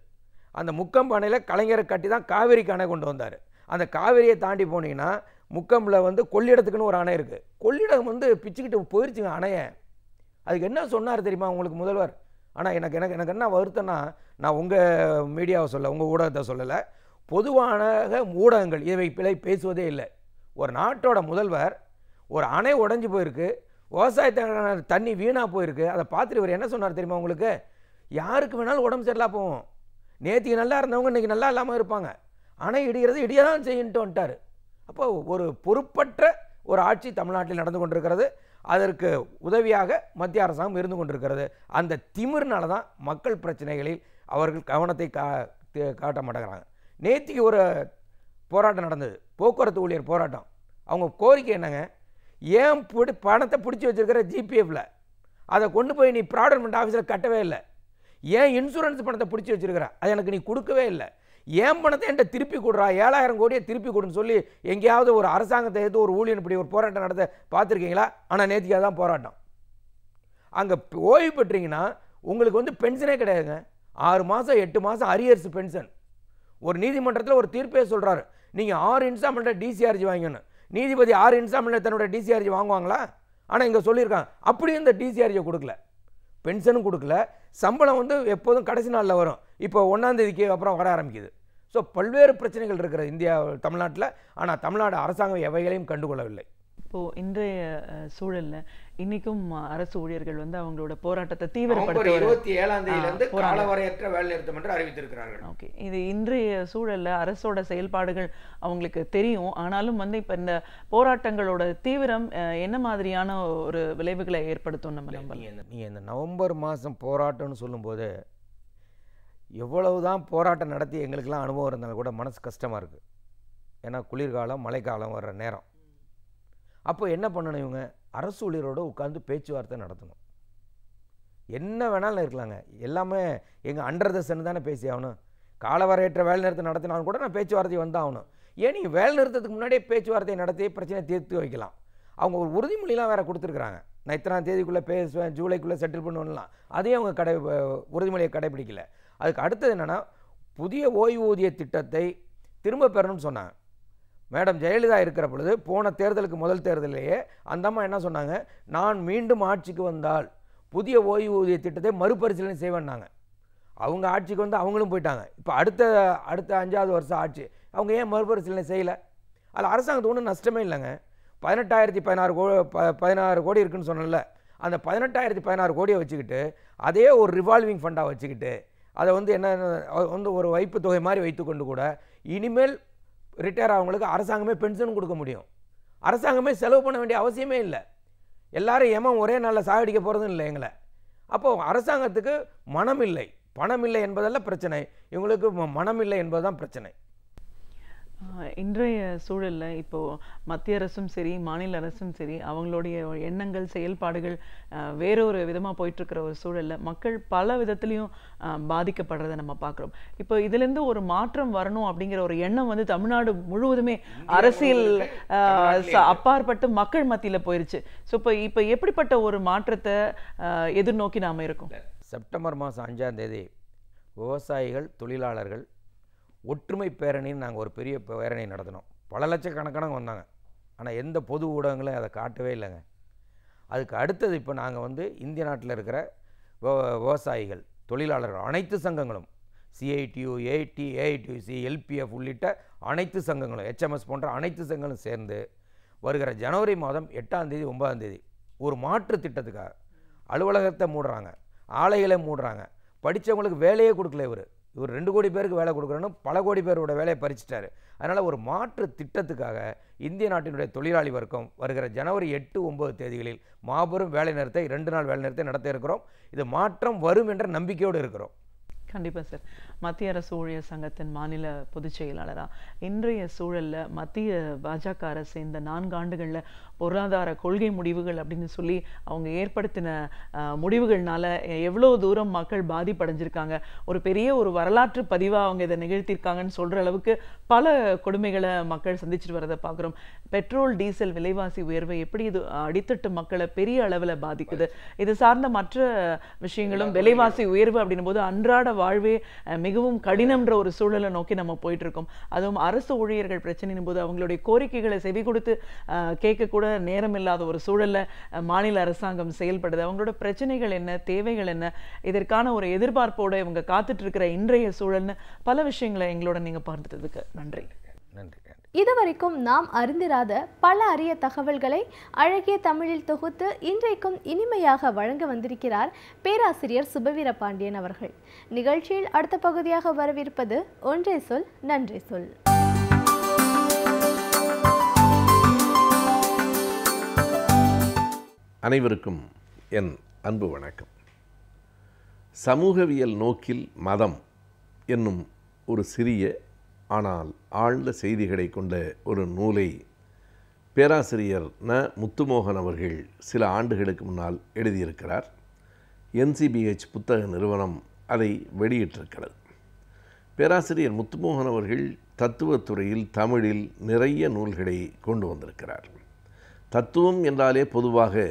அந்த முக்கம்பு அணையில் கலைஞரை கட்டி தான் காவேரிக்கு அணை கொண்டு வந்தார். அந்த காவேரியை தாண்டி போனீங்கன்னா முக்கம்பில் வந்து கொள்ளிடத்துக்குன்னு ஒரு அணை இருக்குது. கொள்ளிடம் வந்து பிச்சுக்கிட்டு போயிடுச்சுங்க அணையை. அதுக்கு என்ன சொன்னார் தெரியுமா உங்களுக்கு முதல்வர்? ஆனால் எனக்கு எனக்கு எனக்கு என்ன வருத்தம்னா, நான் உங்கள் மீடியாவை சொல்ல, உங்கள் ஊடகத்தை சொல்லலை, பொதுவான ஊடகங்கள் இவை பிழை பேசுவதே இல்லை. ஒரு நாட்டோட முதல்வர் ஒரு அணை உடைஞ்சு போயிருக்கு, விவசாயத்தை தண்ணி வீணாக போயிருக்கு, அதை பார்த்துட்டு இவர் என்ன சொன்னார் தெரியுமா உங்களுக்கு? யாருக்கு வேணாலும் உடம்பு சரியில்லாம போவோம், நேற்றுக்கு நல்லா இருந்தவங்க இன்றைக்கி நல்லா இல்லாமல் இருப்பாங்க, அணை இடிகிறது இடிய தான் செய்யின்ட்டு வந்துட்டார். அப்போ ஒரு பொறுப்பற்ற ஒரு ஆட்சி தமிழ்நாட்டில் நடந்து கொண்டிருக்கிறது. அதற்கு உதவியாக மத்திய அரசாங்கம் இருந்து கொண்டிருக்கிறது. அந்த திமிர்னால தான் மக்கள் பிரச்சனைகளில் அவர்கள் கவனத்தை காட்ட மாட்டேங்கிறாங்க. நேற்றுக்கு ஒரு போராட்டம் நடந்தது, போக்குவரத்து ஊழியர் போராட்டம். அவங்க கோரிக்கை என்னங்க? ஏன் பணத்தை பிடிச்சி வச்சுருக்கிற ஜிபிஎஃப்பில் அதை கொண்டு போய் நீ ப்ராடக்ட் ஆஃபீஸில் கட்டவே இல்லை? ஏன் இன்சூரன்ஸ் பணத்தை பிடிச்சி வச்சுருக்கிற அதை எனக்கு நீ கொடுக்கவே இல்லை? ஏன் பணத்தை என்கிட்ட திருப்பி கொடுறா, 7000 கோடியை திருப்பி கொடுன்னு சொல்லி எங்கேயாவது ஒரு அரசாங்கத்தை எடுத்து ஒரு ஊழியன் இப்படி ஒரு போராட்டம் நடத்த பார்த்துருக்கீங்களா? ஆனால் நேற்றுக்காக தான் போராட்டம். அங்கே ஓய்வு பெற்றீங்கன்னா உங்களுக்கு வந்து பென்ஷனே கிடையாதுங்க. 6 மாதம் 8 மாதம் அரியர்ஸ் பென்ஷன். ஒரு நீதிமன்றத்தில் ஒரு தீர்ப்பே சொல்கிறாரு, நீங்கள் 6 இன்ஸ்டால்மெண்ட்டில் டிசிஆர்ஜி வாங்கணும். நீதிபதி 6 இன்ஸ்டால்மெண்ட்டில் தன்னோட டிசிஆர்ஜி வாங்குவாங்களா? ஆனால் இங்கே சொல்லியிருக்காங்க அப்படியும் இந்த டிசிஆர்ஜியை கொடுக்கல, பென்ஷனும் கொடுக்கல. சம்பளம் வந்து எப்போதும் கடைசி நாளில் வரும், இப்போ 1ஆம் தேதிக்கு அப்புறம் வர ஆரம்பிக்குது. ஸோ பல்வேறு பிரச்சனைகள் இருக்கிற இந்தியா தமிழ்நாட்டில். ஆனால் தமிழ்நாடு அரசாங்கம் எவைகளையும் கண்டுகொள்ளவில்லை. இப்போது இன்றைய சூழலில் இன்றைக்கும் அரசு ஊழியர்கள் வந்து அவங்களோட போராட்டத்தை தீவிரப்படுத்த 27ஆம் தேதியிலிருந்து காலவரையற்ற வேலை நிறுத்தம் என்று அறிவித்திருக்கிறார்கள். ஓகே, இது இன்றைய சூழலில் அரசோட செயல்பாடுகள் அவங்களுக்கு தெரியும். ஆனாலும் வந்து இப்போ இந்த போராட்டங்களோட தீவிரம் என்ன மாதிரியான ஒரு விளைவுகளை ஏற்படுத்தும்? நீங்கள் இந்த நவம்பர் மாதம் போராட்டம்னு சொல்லும்போது எவ்வளவு தான் போராட்டம் நடத்தி எங்களுக்கெல்லாம் அனுபவம் இருந்தாலும் கூட மனசு கஷ்டமாக இருக்குது. ஏன்னா குளிர்காலம் மழைக்காலம் வர்ற நேரம். அப்போ என்ன பண்ணணும்? இவங்க அரசு ஊழியரோடு உட்காந்து பேச்சுவார்த்தை நடத்தணும். என்ன வேணாலும் இருக்கலாங்க, எல்லாமே எங்கள் அண்டர் த சன் தானே பேசி ஆகணும். காலவரையற்ற வேலை நிறுத்தம் நடத்தினாலும் கூட நான் பேச்சுவார்த்தை வந்தாகணும். ஏன் நீங்கள் வேலை நிறுத்தத்துக்கு முன்னாடியே பேச்சுவார்த்தையை நடத்தி பிரச்சனை தீர்த்து வைக்கலாம். அவங்க ஒரு உறுதிமொழிலாம் வேறு கொடுத்துருக்குறாங்க, நான் இத்தனாம் தேதிக்குள்ளே பேசுவேன், ஜூலைக்குள்ளே செட்டில் பண்ணுவேன்லாம். அதையும் அவங்க உறுதிமொழியை கடைபிடிக்கல. அதுக்கு அடுத்தது என்னென்னா, புதிய ஓய்வூதிய திட்டத்தை திரும்ப பெறணும்னு சொன்னாங்க. மேடம் ஜெயலலிதா இருக்கிற பொழுது போன தேர்தலுக்கு முதல் தேர்தலையே அந்த அம்மா என்ன சொன்னாங்க? நான் மீண்டும் ஆட்சிக்கு வந்தால் புதிய ஓய்வூதிய திட்டத்தை மறுபரிசீலனை செய்வேன்னாங்க. அவங்க ஆட்சிக்கு வந்து அவங்களும் போயிட்டாங்க. இப்போ அடுத்த 5வது வருஷம் ஆட்சி, அவங்க ஏன் மறுபரிசீலனை செய்யலை? அதில் அரசாங்கத்துக்கு ஒன்றும் நஷ்டமே இல்லைங்க. 18,016 கோடி இருக்குன்னு சொன்னல, அந்த 18,016 கோடியை வச்சுக்கிட்டு அதே ஒரு ரிவால்விங் ஃபண்டாக வச்சுக்கிட்டு அதை வந்து என்ன வந்து ஒரு வைப்பு தொகை மாதிரி வைத்துக்கொண்டு கூட இனிமேல் ரிட்டையர் ஆகவங்களுக்கு அரசாங்கமே பென்ஷன் கொடுக்க முடியும். அரசாங்கமே செலவு பண்ண வேண்டிய அவசியமே இல்லை. எல்லாரும் ஏமா ஒரே நாளில் சாகடிக்க போகிறதும் இல்லை எங்களை. அப்போது அரசாங்கத்துக்கு மனம் இல்லை, பணம் இல்லை என்பதல்ல பிரச்சனை, இவங்களுக்கு மனம் இல்லை என்பதுதான் பிரச்சனை. இன்றைய சூழலில் இப்போது மத்திய அரசும் சரி மாநில அரசும் சரி அவங்களுடைய எண்ணங்கள் செயல்பாடுகள் வேறொரு விதமாக போயிட்டுருக்கிற ஒரு சூழலில் மக்கள் பல விதத்துலேயும் பாதிக்கப்படுறதை நம்ம பார்க்குறோம். இப்போ இதுலேருந்து ஒரு மாற்றம் வரணும் அப்படிங்கிற ஒரு எண்ணம் வந்து தமிழ்நாடு முழுவதுமே அரசியல் அப்பாற்பட்டு மக்கள் மத்தியில் போயிடுச்சு. ஸோ இப்போ எப்படிப்பட்ட ஒரு மாற்றத்தை எதிர்நோக்கி நாம் இருக்கோம்? செப்டம்பர் மாதம் 5ஆம் தேதி விவசாயிகள் தொழிலாளர்கள் ஒற்றுமை பேரணின்னு நாங்கள் ஒரு பெரிய பேரணி நடத்தினோம். பல லட்சக்கணக்கானவங்க வந்தாங்க. ஆனால் எந்த பொது ஊடகங்களும் அதை காட்டவே இல்லைங்க. அதுக்கு அடுத்தது இப்போ நாங்கள் வந்து இந்திய நாட்டில் இருக்கிற விவசாயிகள், தொழிலாளர்கள் அனைத்து சங்கங்களும், CITU, AITUC, LPF உள்ளிட்ட அனைத்து சங்கங்களும், HMS போன்ற அனைத்து சங்கங்களும் சேர்ந்து வருகிற ஜனவரி மாதம் 8ஆம் தேதி 9ஆம் தேதி ஒரு மாற்று திட்டத்துக்காக அலுவலகத்தை மூடுறாங்க, ஆலைகளை மூடுறாங்க. படித்தவங்களுக்கு வேலையே கொடுக்கல. இவர் 2 கோடி பேருக்கு வேலை கொடுக்குறேன்னு பல கோடி பேரோட வேலையை பறிச்சிட்டாரு. அதனால் ஒரு மாற்று திட்டத்துக்காக இந்திய நாட்டினுடைய தொழிலாளி வர்க்கம் வருகிற ஜனவரி 8, 9 தேதிகளில் மாபெரும் வேலை நிறுத்தத்தை 2 நாள் வேலை நிறுத்தத்தை நடத்த இருக்கிறோம். இது மாற்றம் வரும் என்ற நம்பிக்கையோடு இருக்கிறோம். கண்டிப்பாக சார். மத்திய அரசு ஊழியர் சங்கத்தின் மாநில பொதுச் செயலாளராக இன்றைய சூழலில் மத்திய பாஜக அரசு இந்த 4 ஆண்டுகளில் பொருளாதார கொள்கை முடிவுகள் அப்படின்னு சொல்லி அவங்க ஏற்படுத்தின முடிவுகள்னால எவ்வளோ தூரம் மக்கள் பாதிப்படைஞ்சிருக்காங்க, ஒரு பெரிய ஒரு வரலாற்று பதிவாக அவங்க இதை நிகழ்த்தியிருக்காங்கன்னு சொல்கிற அளவுக்கு பல கொடுமைகளை மக்கள் சந்திச்சுட்டு வரதை பார்க்குறோம். பெட்ரோல் டீசல் விலைவாசி உயர்வை எப்படி இது அடித்தட்டு மக்களை பெரிய அளவில் பாதிக்குது. இது சார்ந்த மற்ற விஷயங்களும் விலைவாசி உயர்வு அப்படின்னும் போது அன்றாட வாழ்வே மிகவும் கடினம்ன்ற ஒரு சூழலை நோக்கி நம்ம போயிட்டு இருக்கோம். அதுவும் அரசு ஊழியர்கள் பிரச்சனையின் போது அவங்களுடைய கோரிக்கைகளை செவி கொடுத்து கேட்க கூட நேரம் இல்லாத ஒரு சூழல்ல மாநில அரசாங்கம் செயல்படுது. அவங்களோட பிரச்சனைகள் என்ன, தேவைகள் என்ன, இதற்கான ஒரு எதிர்பார்ப்போட இவங்க காத்துட்டு இருக்கிற இன்றைய சூழல்னு பல விஷயங்களை எங்களோட நீங்க பார்த்துட்டதுக்கு நன்றி. நன்றி. இதுவரைக்கும் நாம் அறிந்திராத பல அரிய தகவல்களை அழகிய தமிழில் தொகுத்து இன்றைக்கும் இனிமையாக வழங்க வந்திருக்கிறார் பேராசிரியர் சுபவீர பாண்டியன் அவர்கள். நிகழ்ச்சியில் அடுத்த பகுதியாக வரவிருப்பது ஒன்றை சொல் நன்றி சொல். அனைவருக்கும் என் அன்பு வணக்கம். சமூகவியல் நோக்கில் மதம் என்னும் ஒரு சிறிய ஆனால் ஆழ்ந்த செய்திகளை கொண்ட ஒரு நூலை பேராசிரியர் முத்துமோகன் அவர்கள் சில ஆண்டுகளுக்கு முன்னால் எழுதியிருக்கிறார். NCBH புத்தக நிறுவனம் அதை வெளியிட்டிருக்கிறது. பேராசிரியர் முத்துமோகன் அவர்கள் தத்துவத்துறையில் தமிழில் நிறைய நூல்களை கொண்டு வந்திருக்கிறார். தத்துவம் என்றாலே பொதுவாக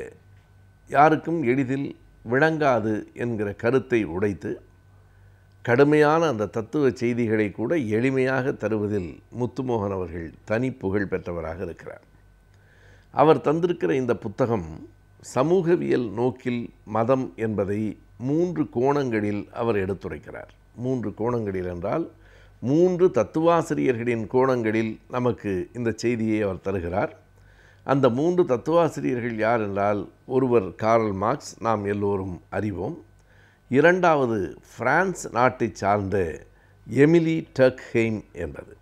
யாருக்கும் எளிதில் விளங்காது என்கிற கருத்தை உடைத்து கடுமையான அந்த தத்துவ செய்திகளை கூட எளிமையாக தருவதில் முத்துமோகன் அவர்கள் தனி புகழ் பெற்றவராக இருக்கிறார். அவர் தந்திருக்கிற இந்த புத்தகம் சமூகவியல் நோக்கில் மதம் என்பதை 3 கோணங்களில் அவர் எடுத்துரைக்கிறார். 3 கோணங்களில் என்றால் 3 தத்துவாசிரியர்களின் கோணங்களில் நமக்கு இந்த செய்தியை அவர் தருகிறார். அந்த 3 தத்துவாசிரியர்கள் யார் என்றால், ஒருவர் கார்ல் மார்க்ஸ், நாம் எல்லோரும் அறிவோம். இரண்டாவது பிரான்ஸ் நாட்டை சார்ந்த எமிலி டர்க்ஹெய்ம் என்பது.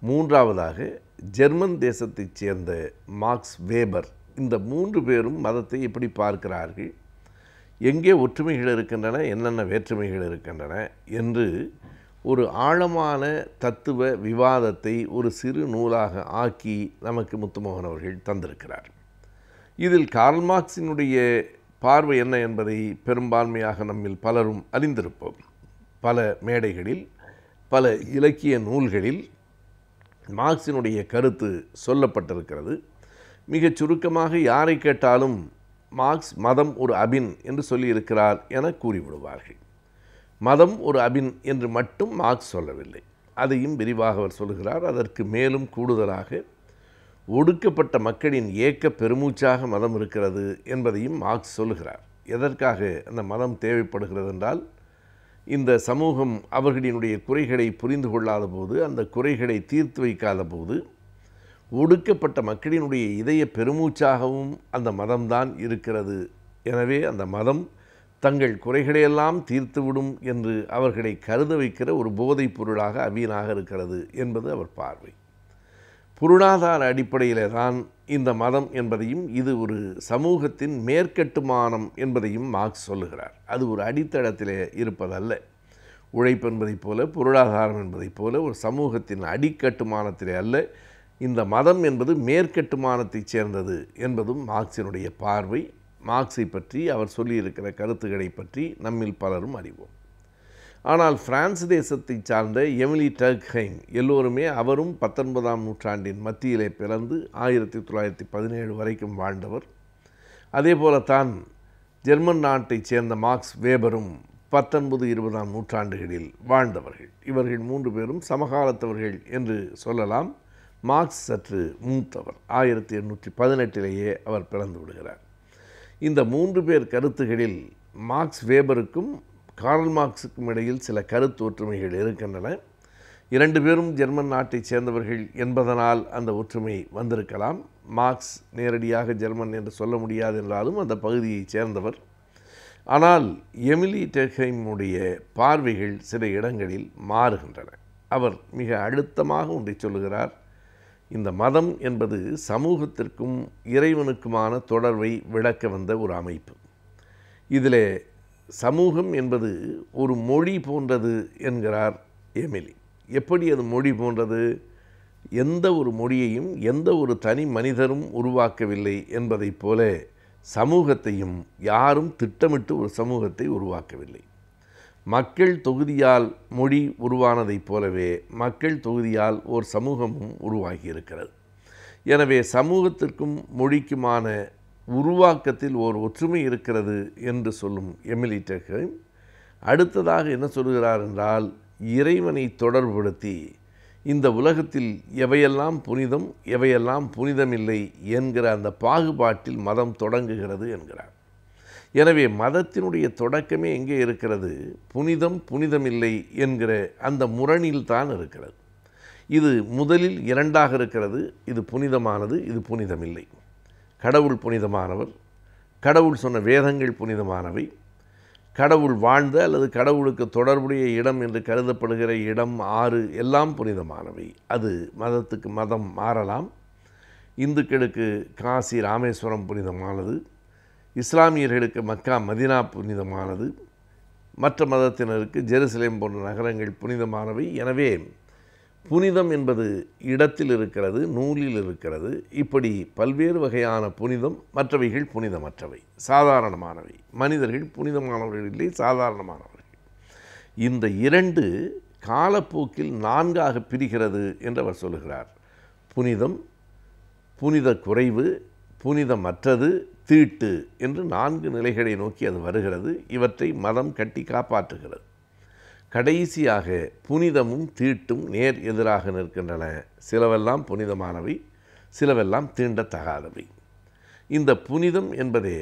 மூன்றாவதாக ஜெர்மன் தேசத்தைச் சேர்ந்த மார்க்ஸ் வேபர். இந்த 3 பேரும் மதத்தை எப்படி பார்க்கிறார்கள், எங்கே ஒற்றுமைகள் இருக்கின்றன, என்னென்ன வேற்றுமைகள் இருக்கின்றன என்று ஒரு ஆழமான தத்துவ விவாதத்தை ஒரு சிறு நூலாக ஆக்கி நமக்கு முத்துமோகன் அவர்கள் தந்திருக்கிறார். இதில் கார்ல் மார்க்ஸினுடைய பார்வை என்ன என்பதை பெரும்பான்மையாக நம்மில் பலரும் அறிந்திருப்போம். பல மேடைகளில், பல இலக்கிய நூல்களில் மார்க்ஸினுடைய கருத்து சொல்லப்பட்டிருக்கிறது. மிகச் சுருக்கமாக யாரை கேட்டாலும் மார்க்ஸ் மதம் ஒரு அபின் என்று சொல்லியிருக்கிறார் என கூறிவிடுவார்கள். மதம் ஒரு அபின் என்று மட்டும் மார்க்ஸ் சொல்லவில்லை, அதையும் விரிவாக அவர் சொல்கிறார். அதற்கு மேலும் கூடுதலாக ஒடுக்கப்பட்ட மக்களின் ஏக்க பெருமூச்சாக மதம் இருக்கிறது என்பதையும் மார்க்ஸ் சொல்லுகிறார். எதற்காக அந்த மதம் தேவைப்படுகிறது என்றால், இந்த சமூகம் அவர்களினுடைய குறைகளை புரிந்து கொள்ளாத போது, அந்த குறைகளை தீர்த்து வைக்காத போது, ஒடுக்கப்பட்ட மக்களினுடைய இதய பெருமூச்சாகவும் அந்த மதம்தான் இருக்கிறது. எனவே அந்த மதம் தங்கள் குறைகளையெல்லாம் தீர்த்துவிடும் என்று அவர்களை கருத வைக்கிற ஒரு போதைப் பொருளாக அபீனாக இருக்கிறது என்பது அவர் பார்வை. பொருளாதார அடிப்படையிலே தான் இந்த மதம் என்பதையும், இது ஒரு சமூகத்தின் மேற்கட்டுமானம் என்பதையும் மார்க்ஸ் சொல்லுகிறார். அது ஒரு அடித்தளத்திலே இருப்பதல்ல. உழைப்பு என்பதைப் போல, பொருளாதாரம் என்பதைப் போல ஒரு சமூகத்தின் அடிக்கட்டுமானத்திலே அல்ல, இந்த மதம் என்பது மேற்கட்டுமானத்தைச் சேர்ந்தது என்பதும் மார்க்ஸினுடைய பார்வை. மார்க்ஸை பற்றி அவர் சொல்லியிருக்கிற கருத்துக்களை பற்றி நம்மில் பலரும் அறிவோம். ஆனால் பிரான்ஸ் தேசத்தை சார்ந்த எமிலி டர்க்ஹெய்ம் எல்லோருமே, அவரும் 19ஆம் நூற்றாண்டின் மத்தியிலே பிறந்து 1917 வரைக்கும் வாழ்ந்தவர். அதே போலத்தான் ஜெர்மன் நாட்டைச் சேர்ந்த மார்க்ஸ் வேபரும் 19, 20ஆம் நூற்றாண்டுகளில் வாழ்ந்தவர்கள். இவர்கள் 3 பேரும் சமகாலத்தவர்கள் என்று சொல்லலாம். மார்க்ஸ் சற்று மூத்தவர். 1818 அவர் பிறந்து விடுகிறார். இந்த 3 பேர் கருத்துகளில் மார்க்ஸ் வேபருக்கும் கார்ல் மார்க்ஸுக்கும் இடையில் சில கருத்து ஒற்றுமைகள் இருக்கின்றன. 2 பேரும் ஜெர்மன் நாட்டைச் சேர்ந்தவர்கள் என்பதனால் அந்த ஒற்றுமை வந்திருக்கலாம். மார்க்ஸ் நேரடியாக ஜெர்மன் என்று சொல்ல முடியாது என்றாலும் அந்த பகுதியைச் சேர்ந்தவர். ஆனால் எமிலி டெர்ஹெய்முடைய பார்வைகள் சில இடங்களில் மாறுகின்றன. அவர் மிக அழுத்தமாக ஒன்றை சொல்லுகிறார். இந்த மதம் என்பது சமூகத்திற்கும் இறைவனுக்குமான தொடர்பை விளக்க வந்த ஒரு அமைப்பு. இதில் சமூகம் என்பது ஒரு மொழி போன்றது என்கிறார் எமிலி. எப்படி அது மொழி போன்றது? எந்த ஒரு மொழியையும் எந்த ஒரு தனி மனிதரும் உருவாக்கவில்லை என்பதைப் போல சமூகத்தையும் யாரும் திட்டமிட்டு ஒரு சமூகத்தை உருவாக்கவில்லை. மக்கள் தொகுதியால் மொழி உருவானதைப் போலவே மக்கள் தொகுதியால் ஓர் சமூகமும் உருவாகி இருக்கிறது. எனவே சமூகத்திற்கும் மொழிக்குமான உருவாக்கத்தில் ஓர் ஒற்றுமை இருக்கிறது என்று சொல்லும் எமிலி டெர்ஹெய்ம் அடுத்ததாக என்ன சொல்கிறார் என்றால், இறைவனை தொடர்புபடுத்தி இந்த உலகத்தில் எவையெல்லாம் புனிதம் எவையெல்லாம் புனிதமில்லை என்கிற அந்த பாகுபாட்டில் மதம் தொடங்குகிறது என்கிறார். எனவே மதத்தினுடைய தொடக்கமே எங்கே இருக்கிறது? புனிதம் புனிதமில்லை என்கிற அந்த முரணில்தான் இருக்கிறது. இது முதலில் 2ஆக இருக்கிறது. இது புனிதமானது, இது புனிதமில்லை. கடவுள் புனிதமானவர், கடவுள் சொன்ன வேதங்கள் புனிதமானவை, கடவுள் வாழ்ந்த அல்லது கடவுளுக்கு தொடர்புடைய இடம் என்று கருதப்படுகிற இடம், ஆறு எல்லாம் புனிதமானவை. அது மதத்துக்கு மதம் மாறலாம். இந்துக்களுக்கு காசி ராமேஸ்வரம் புனிதமானது, இஸ்லாமியர்களுக்கு மக்கா மதினா புனிதமானது, மற்ற மதத்தினருக்கு ஜெருசலேம் போன்ற நகரங்கள் புனிதமானவை. எனவே புனிதம் என்பது இடத்தில் இருக்கிறது, நூலில் இருக்கிறது. இப்படி பல்வேறு வகையான புனிதம், மற்றவைகள் புனிதமற்றவை, சாதாரணமானவை. மனிதர்கள் புனிதமானவர்கள் இல்லை, சாதாரணமானவர்கள். இந்த 2 காலப்போக்கில் 4ஆக பிரிகிறது என்று அவர் சொல்லுகிறார். புனிதம், புனித குறைவு, புனிதமற்றது, தீட்டு என்று 4 நிலைகளை நோக்கி அது வருகிறது. இவற்றை மதம் கட்டி காப்பாற்றுகிறது. கடைசியாக புனிதமும் தீட்டும் நேர் எதிராக நிற்கின்றன. சிலவெல்லாம் புனிதமானவை, சிலவெல்லாம் தீண்டத்தகாதவை. இந்த புனிதம் என்பதே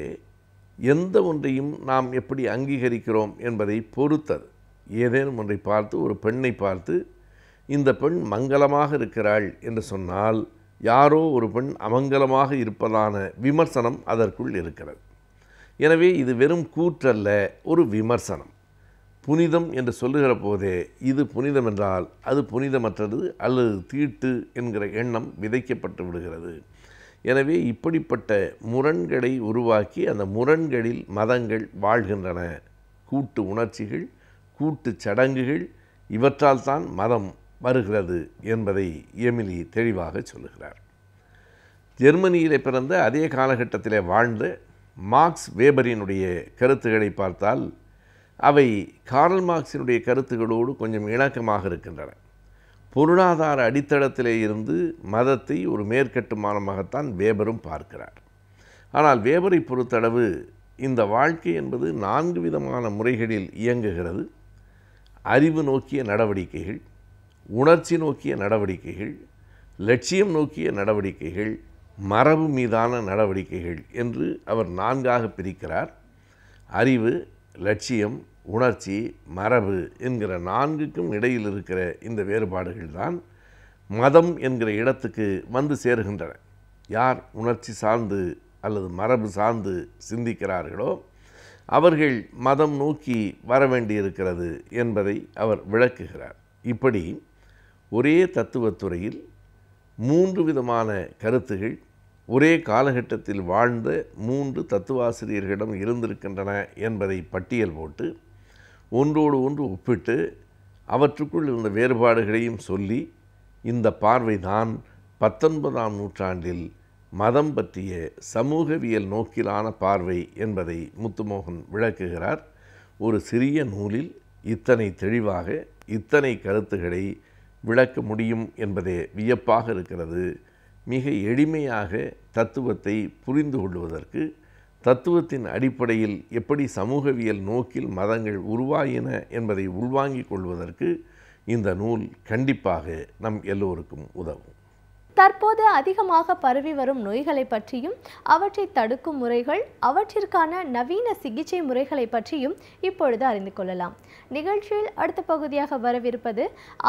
எந்த ஒன்றையும் நாம் எப்படி அங்கீகரிக்கிறோம் என்பதை பொறுத்தது. ஏதேனும் ஒன்றை பார்த்து, ஒரு பெண்ணை பார்த்து இந்த பெண் மங்களமாக இருக்கிறாள் என்று சொன்னால், யாரோ ஒரு பெண் அமங்கலமாக இருப்பதான விமர்சனம் அதற்குள் இருக்கிறது. எனவே இது வெறும் கூற்றல்ல, ஒரு விமர்சனம். புனிதம் என்று சொல்லுகிற போதே இது புனிதம் என்றால் அது புனிதமற்றது அல்லது தீட்டு என்கிற எண்ணம் விதைக்கப்பட்டு விடுகிறது. எனவே இப்படிப்பட்ட முரண்களை உருவாக்கி அந்த முரண்களில் மதங்கள் வாழ்கின்றன. கூட்டு உணர்ச்சிகள், கூட்டு சடங்குகள், இவற்றால் தான் மதம் வருகிறது என்பதை எமிலி தெளிவாக சொல்லுகிறார். ஜெர்மனியிலே பிறந்த அதே காலகட்டத்திலே வாழ்ந்த மார்க்ஸ் வேபரினுடைய கருத்துக்களை பார்த்தால் அவை கார்ல் மார்க்ஸினுடைய கருத்துக்களோடு கொஞ்சம் இணக்கமாக இருக்கின்றன. பொருளாதார அடித்தளத்திலே இருந்து மதத்தை ஒரு மேற்கட்டுமானமாகத்தான் வேபரும் பார்க்கிறார். ஆனால் வேபரை பொறுத்தளவு இந்த வாழ்க்கை என்பது 4 விதமான முறைகளில் இயங்குகிறது. அறிவு நோக்கிய நடவடிக்கைகள், உணர்ச்சி நோக்கிய நடவடிக்கைகள், லட்சியம் நோக்கிய நடவடிக்கைகள், மரபு மீதான நடவடிக்கைகள் என்று அவர் 4ஆக பிரிக்கிறார். அறிவு, லட்சியம், உணர்ச்சி, மரபு என்கிற 4க்கும் இடையில் இருக்கிற இந்த வேறுபாடுகள் தான் மதம் என்கிற இடத்துக்கு வந்து சேருகின்றன. யார் உணர்ச்சி சார்ந்து அல்லது மரபு சார்ந்து சிந்திக்கிறார்களோ அவர்கள் மதம் நோக்கி வர வேண்டியிருக்கிறது என்பதை அவர் விளக்குகிறார். இப்படி ஒரே தத்துவத்துறையில் 3 விதமான கருத்துகள் ஒரே காலகட்டத்தில் வாழ்ந்த 3 தத்துவாசிரியர்களிடம் இருந்திருக்கின்றன என்பதை பட்டியல் போட்டு ஒன்றோடு ஒன்று ஒப்பிட்டு அவற்றுக்குள் இருந்த வேறுபாடுகளையும் சொல்லி, இந்த பார்வைதான் 19ஆம் நூற்றாண்டில் மதம் பற்றிய சமூகவியல் நோக்கிலான பார்வை என்பதை முத்துமோகன் விளக்குகிறார். ஒரு சிறிய நூலில் இத்தனை தெளிவாக இத்தனை கருத்துக்களை விளக்க முடியும் என்பதே வியப்பாக இருக்கிறது. மிக எளிமையாக தத்துவத்தை புரிந்து கொள்வதற்கு, தத்துவத்தின் அடிப்படையில் எப்படி சமூகவியல் நோக்கில் மதங்கள் உருவாயின என்பதை உள்வாங்கிக் கொள்வதற்கு இந்த நூல் கண்டிப்பாக நம் எல்லோருக்கும் உதவும். தற்போது அதிகமாக பரவி வரும் நோய்களை பற்றியும் அவற்றை தடுக்கும் முறைகள், அவற்றிற்கான நவீன சிகிச்சை முறைகளை பற்றியும் இப்பொழுது அறிந்து கொள்ளலாம். நிகழ்ச்சியில் அடுத்த பகுதியாக வரவிருப்பது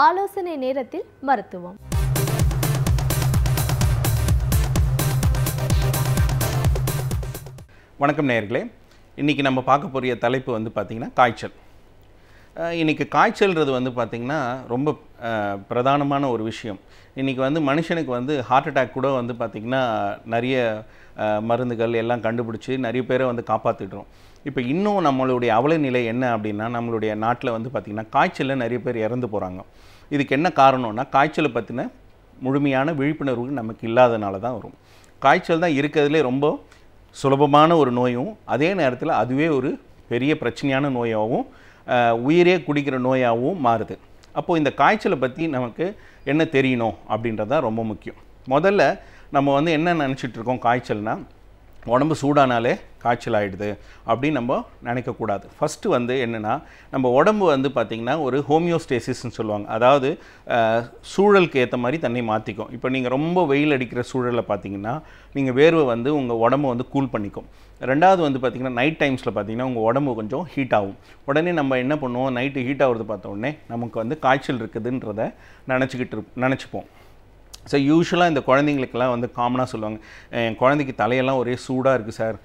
ஆலோசனை நேரத்தில் மருத்துவம். வணக்கம் நேயர்களே, இன்றைக்கி நம்ம பார்க்க போகிற தலைப்பு வந்து பார்த்திங்கன்னா காய்ச்சல். இன்றைக்கி காய்ச்சல்ன்றது வந்து பார்த்திங்கன்னா ரொம்ப பிரதானமான ஒரு விஷயம். இன்றைக்கி வந்து மனுஷனுக்கு வந்து ஹார்ட் அட்டாக் கூட வந்து பார்த்திங்கன்னா நிறைய மருந்துகள் எல்லாம் கண்டுபிடிச்சி நிறைய பேரை வந்து காப்பாற்றிடுறோம். இப்போ இன்னும் நம்மளுடைய அவல நிலை என்ன அப்படின்னா, நம்மளுடைய நாட்டில் வந்து பார்த்திங்கன்னா காய்ச்சலில் நிறைய பேர் இறந்து போகிறாங்க. இதுக்கு என்ன காரணம்னா, காய்ச்சலை பற்றின முழுமையான விழிப்புணர்வு நமக்கு இல்லாதனால தான் வரும். காய்ச்சல் தான் இருக்கிறதுலே ரொம்ப சுலபமான ஒரு நோயும், அதே நேரத்தில் அதுவே ஒரு பெரிய பிரச்சனையான நோயாகவும் உயிரே குடிக்கிற நோயாகவும் மாறுது. அப்போது இந்த காய்ச்சலை பற்றி நமக்கு என்ன தெரியணும் அப்படின்றது தான் ரொம்ப முக்கியம். முதல்ல நம்ம வந்து என்ன நினச்சிட்ருக்கோம், காய்ச்சல்னால் உடம்பு சூடானாலே காய்ச்சல் ஆகிடுது அப்படின்னு நம்ம நினைக்கக்கூடாது. ஃபஸ்ட்டு வந்து என்னென்னா, நம்ம உடம்பு வந்து பார்த்திங்கன்னா ஒரு ஹோமியோஸ்டேசிஸ்ன்னு சொல்லுவாங்க. அதாவது சூழலுக்கு ஏற்ற மாதிரி தன்னை மாற்றிக்கும். இப்போ நீங்கள் ரொம்ப வெயில் அடிக்கிற சூழலில் பார்த்திங்கன்னா நீங்கள் வேர்வை வந்து உங்கள் உடம்பு வந்து கூல் பண்ணிக்கும். ரெண்டாவது வந்து பார்த்திங்கன்னா நைட் டைம்ஸில் பார்த்திங்கன்னா உங்கள் உடம்பு கொஞ்சம் ஹீட் ஆகும். உடனே நம்ம என்ன பண்ணுவோம், நைட்டு ஹீட் ஆகுறது பார்த்த உடனே நமக்கு வந்து காய்ச்சல் இருக்குதுன்றதை நினச்சிப்போம். ஸோ யூஸ்வலாக இந்த குழந்தைங்களுக்கெல்லாம் வந்து காமனாக சொல்லுவாங்க, என் குழந்தைக்கு தலையெல்லாம் ஒரே சூடாக இருக்குது சார்,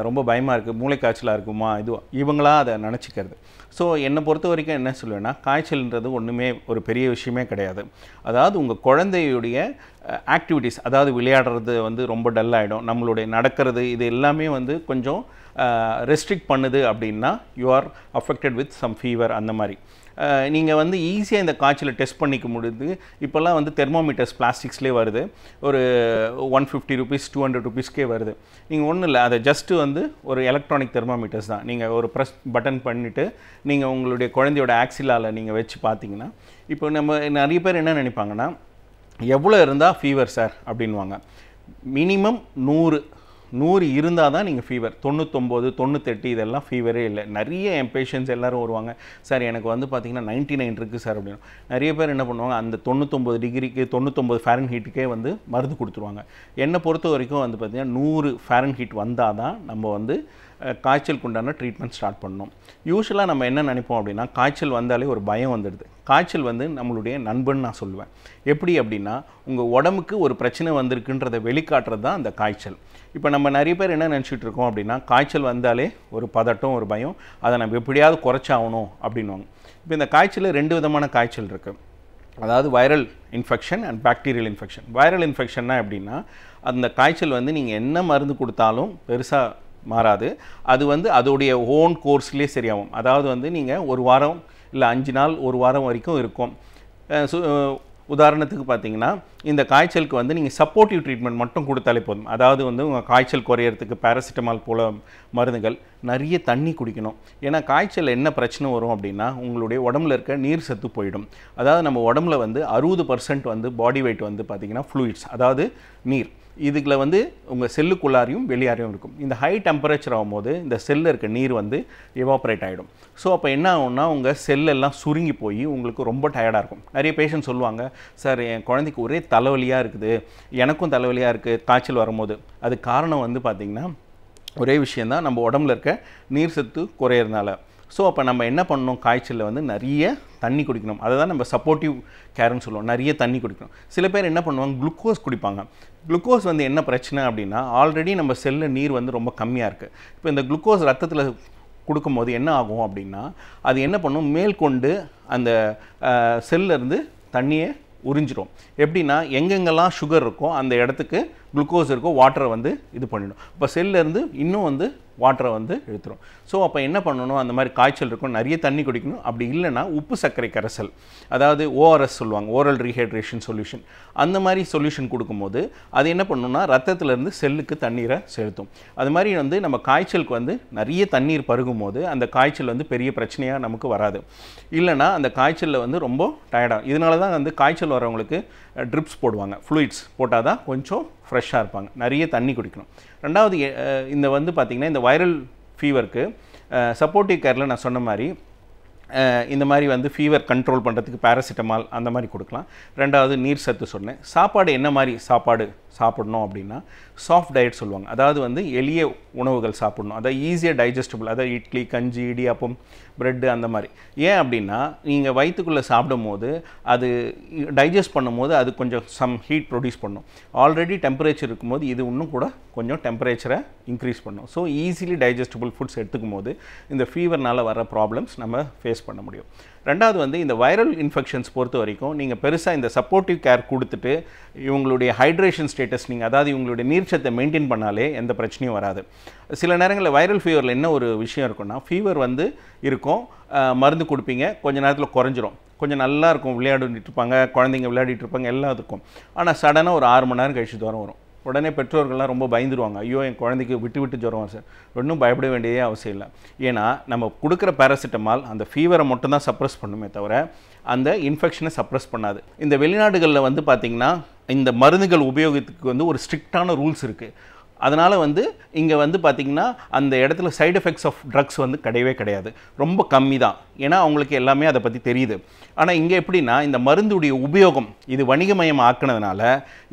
ரொம்ப பயமாக இருக்குது, மூளைக்காய்ச்சலாக இருக்குமா, இவங்களாம் அதை நினச்சிக்கிறது. ஸோ என்னை பொறுத்த வரைக்கும் என்ன சொல்லுவேன்னா, காய்ச்சல்ன்றது ஒன்றுமே ஒரு பெரிய விஷயமே கிடையாது. அதாவது உங்கள் குழந்தையுடைய ஆக்டிவிட்டீஸ், அதாவது விளையாடுறது வந்து ரொம்ப டல் ஆகிடும், நம்மளுடைய நடக்கிறது இது எல்லாமே வந்து கொஞ்சம் ரெஸ்ட்ரிக்ட் பண்ணுது அப்படின்னா you are affected with some fever. அந்த மாதிரி நீங்கள் வந்து ஈஸியாக இந்த காய்ச்சலை டெஸ்ட் பண்ணிக்க முடியுது. இப்போல்லாம் வந்து தெர்மோமீட்டர்ஸ் பிளாஸ்டிக்ஸ்லேயே வருது, ஒரு 150 rupees 200 rupeesக்கே வருது. நீங்கள் ஒன்றும் இல்லை, அதை ஜஸ்ட்டு வந்து ஒரு எலக்ட்ரானிக் தெர்மோமீட்டர்ஸ் தான். நீங்கள் ஒரு ப்ரெஸ் பட்டன் பண்ணிவிட்டு நீங்கள் உங்களுடைய குழந்தையோட ஆக்சிலால் நீங்கள் வச்சு பார்த்தீங்கன்னா, இப்போ நம்ம நிறைய பேர் என்ன நினைப்பாங்கன்னா, எவ்வளோ இருந்தால் ஃபீவர் சார் அப்படின்வாங்க. மினிமம் 100 இருந்தால் தான் நீங்கள் ஃபீவர். 99 98 இதெல்லாம் ஃபீவரே இல்லை. நிறைய என் பேஷண்ட்ஸ் எல்லோரும் வருவாங்க, சார் எனக்கு வந்து பார்த்திங்கன்னா 99 இருக்குது சார் அப்படின்னு. நிறைய பேர் என்ன பண்ணுவாங்க, அந்த 99 டிகிரிக்கு 99 ஃபாரன்ஹீட்டுக்கே வந்து மருந்து கொடுத்துருவாங்க. என்னை பொறுத்த வரைக்கும் வந்து பார்த்திங்கன்னா 100 ஃபாரன்ஹீட் வந்தால் தான் நம்ம வந்து காய்ச்சலுக்கு உண்டான ட்ரீட்மெண்ட் ஸ்டார்ட் பண்ணணும். யூஸ்வலாக நம்ம என்ன நினைப்போம் அப்படின்னா, காய்ச்சல் வந்தாலே ஒரு பயம் வந்துடுது. காய்ச்சல் வந்து நம்மளுடைய நண்பன் நான் சொல்லுவேன். எப்படி அப்படின்னா, உங்கள் உடம்புக்கு ஒரு பிரச்சனை வந்திருக்குன்றதை வெளிக்காட்டுறது தான் அந்த காய்ச்சல். இப்போ நம்ம நிறைய பேர் என்ன நினச்சிட்டு இருக்கோம் அப்படின்னா, காய்ச்சல் வந்தாலே ஒரு பதட்டம், ஒரு பயம், அதை நம்ம எப்படியாவது குறைச்சாகணும் அப்படின்வாங்க. இப்போ இந்த காய்ச்சலில் 2 விதமான காய்ச்சல் இருக்குது. அதாவது viral infection and bacterial infection. Viral இன்ஃபெக்ஷன்னா எப்படின்னா, அந்த காய்ச்சல் வந்து நீங்கள் என்ன மருந்து கொடுத்தாலும் பெருசாக மாறாது. அது வந்து அதோடைய ஓன் கோர்ஸ்லேயே சரியாகும். அதாவது வந்து நீங்கள் 1 வாரம் இல்லை 5 நாள் 1 வாரம் வரைக்கும் இருக்கும். உதாரணத்துக்கு பார்த்தீங்கன்னா, இந்த காய்ச்சலுக்கு வந்து நீங்கள் சப்போர்ட்டிவ் ட்ரீட்மெண்ட் மட்டும் கொடுத்தாலே போதும். அதாவது வந்து உங்கள் காய்ச்சல் குறையிறதுக்கு பேராசிட்டமால் போல மருந்துகள், நிறைய தண்ணி குடிக்கணும். ஏன்னா காய்ச்சல் என்ன பிரச்சனை வரும் அப்படின்னா, உங்களுடைய உடம்புல இருக்க நீர் சத்து போயிடும். அதாவது நம்ம உடம்புல வந்து 60% வந்து பாடி வெயிட் வந்து பார்த்திங்கன்னா ஃப்ளூயிட்ஸ், அதாவது நீர். இதுக்குள்ள வந்து உங்கள் செல்லுக்குள்ளாரையும் வெளியாரையும் இருக்கும். இந்த ஹை டெம்பரேச்சர் ஆகும்போது இந்த செல்லில் இருக்க நீர் வந்து எவாப்ரேட் ஆகிடும். ஸோ அப்போ என்ன ஆகும்னா, உங்கள் செல்லெல்லாம் சுருங்கி போய் உங்களுக்கு ரொம்ப டயர்டாக இருக்கும். நிறைய பேஷண்ட் சொல்லுவாங்க, சார் என் குழந்தைக்கு ஒரே தலைவலியாக இருக்குது, எனக்கும் தலைவலியாக இருக்குது காய்ச்சல் வரும்போது. அது காரணம் வந்து பார்த்திங்கன்னா ஒரே விஷயந்தான், நம்ம உடம்புல இருக்க நீர் சத்து குறையிறதுனால. ஸோ அப்போ நம்ம என்ன பண்ணணும், காய்ச்சலில் வந்து நிறைய தண்ணி குடிக்கணும். அதை தான் நம்ம சப்போர்ட்டிவ் கேர்னு சொல்லுவோம். நிறைய தண்ணி குடிக்கணும். சில பேர் என்ன பண்ணுவாங்க, குளுக்கோஸ் குடிப்பாங்க. குளுக்கோஸ் வந்து என்ன பிரச்சனை அப்படின்னா, ஆல்ரெடி நம்ம செல்லில் நீர் வந்து ரொம்ப கம்மியாக இருக்குது. இப்போ இந்த குளுக்கோஸ் ரத்தத்தில் கொடுக்கும்போது என்ன ஆகும் அப்படின்னா, அது என்ன பண்ணும், மேற்கொண்டு அந்த செல்லிருந்து தண்ணியை உறிஞ்சிரும். எப்படின்னா, எங்கெங்கெல்லாம் சுகர் இருக்கோ அந்த இடத்துக்கு குளுக்கோஸ் இருக்கோ வாட்டரை வந்து இது பண்ணிடும். இப்போ செல்லேருந்து இன்னும் வந்து வாட்டரை வந்து இழுத்துரும். ஸோ அப்போ என்ன பண்ணணும், அந்த மாதிரி காய்ச்சல் இருக்கும், நிறைய தண்ணி குடிக்கணும். அப்படி இல்லைன்னா உப்பு சர்க்கரை கரைசல், அதாவது ஓஆர்எஸ் சொல்லுவாங்க, ஓரல் ரீஹைட்ரேஷன் சொல்யூஷன், அந்த மாதிரி சொல்யூஷன் கொடுக்கும்போது அது என்ன பண்ணணும்னா ரத்தத்திலேருந்து செல்லுக்கு தண்ணீரை செலுத்தும். அது மாதிரி வந்து நம்ம காய்ச்சலுக்கு வந்து நிறைய தண்ணீர் பருகும் போது அந்த காய்ச்சல் வந்து பெரிய பிரச்சனையாக நமக்கு வராது. இல்லைனா அந்த காய்ச்சலில் வந்து ரொம்ப டயர்டாகும். இதனால தான் வந்து காய்ச்சல் வரவங்களுக்கு ட்ரிப்ஸ் போடுவாங்க. ஃப்ளூயிட்ஸ் போட்டால் தான் கொஞ்சம் ஃப்ரெஷ்ஷாக இருப்பாங்க. நிறைய தண்ணி குடிக்கணும். ரெண்டாவது இந்த வந்து பார்த்திங்கன்னா இந்த வைரல் ஃபீவருக்கு சப்போர்ட்டிவ் கேரில் நான் சொன்ன மாதிரி இந்த மாதிரி வந்து ஃபீவர் கண்ட்ரோல் பண்ணுறதுக்கு பேராசிட்டமால் அந்த மாதிரி கொடுக்கலாம். ரெண்டாவது நீர் சத்து சொன்னேன். சாப்பாடு என்ன மாதிரி சாப்பாடு சாப்பிடணும் அப்படின்னா சாஃப்ட் டயட் சொல்லுவாங்க. அதாவது வந்து எளிய உணவுகள் சாப்பிடணும், அதாவது ஈஸியாக டைஜஸ்டபிள், அதாவது இட்லி, கஞ்சி, இடியாப்பம், ப்ரெட்டு அந்த மாதிரி. ஏன் அப்படின்னா நீங்கள் வயிற்றுக்குள்ளே சாப்பிடும் போது அது டைஜஸ்ட் பண்ணும்போது அது கொஞ்சம் சம் ஹீட் ப்ரொடியூஸ் பண்ணும். ஆல்ரெடி டெம்பரேச்சர் இருக்கும்போது இது இன்னும் கூட கொஞ்சம் டெம்பரேச்சரை இன்க்ரீஸ் பண்ணும். ஸோ ஈஸிலி டைஜஸ்டபிள் ஃபுட்ஸ் எடுத்துக்கும் போது இந்த ஃபீவர்னால் வர ப்ராப்ளம்ஸ் நம்ம ஃபேஸ் பண்ண முடியும். ரெண்டாவது வந்து இந்த வைரல் இன்ஃபெக்ஷன்ஸ் பொறுத்த வரைக்கும் நீங்கள் பெருசாக இந்த சப்போர்ட்டிவ் கேர் கொடுத்துட்டு இவங்களுடைய ஹைட்ரேஷன் ஸ்டேட்டஸ் நீங்கள், அதாவது இவங்களுடைய நீர்ச்சத்தை மெயின்டைன் பண்ணாலே எந்த பிரச்சனையும் வராது. சில நேரங்களில் வைரல் ஃபீவரில் என்ன ஒரு விஷயம் இருக்குன்னா, ஃபீவர் வந்து இருக்கும், மருந்து கொடுப்பீங்க, கொஞ்சம் நேரத்தில் குறைஞ்சிரும், கொஞ்சம் நல்லா இருக்கும், விளையாடிட்டு இருப்பாங்க, குழந்தைங்க விளையாடிட்டு இருப்பாங்க, எல்லாம் இருக்கும். ஆனால் சடனாக ஒரு 6 மணி நேரம் கழிச்சு ஜுரம் வரும். உடனே பெற்றோர்கள்லாம் ரொம்ப பயந்துருவாங்க, ஐயோ என் குழந்தைக்கு விட்டு விட்டு ஜுரம் சார். ஒன்றும் பயப்பட வேண்டியதே அவசியம் இல்லை. ஏன்னா நம்ம கொடுக்குற பேராசிட்டமால் அந்த ஃபீவரை மட்டும் தான் சப்ரஸ் பண்ணுமே தவிர அந்த இன்ஃபெக்ஷனை சப்ரஸ் பண்ணாது. இந்த வெளிநாடுகளில் வந்து பார்த்திங்கன்னா இந்த மருந்துகள் உபயோகத்துக்கு வந்து ஒரு ஸ்ட்ரிக்டான ரூல்ஸ் இருக்குது. அதனால் வந்து இங்கே வந்து பார்த்திங்கன்னா அந்த இடத்துல சைடு எஃபெக்ட்ஸ் ஆஃப் ட்ரக்ஸ் வந்து கிடையவே கிடையாது, ரொம்ப கம்மி தான். ஏன்னா அவங்களுக்கு எல்லாமே அதை பற்றி தெரியுது. ஆனால் இங்கே எப்படின்னா இந்த மருந்துடைய உபயோகம் இது வணிகமயம் ஆக்கினதுனால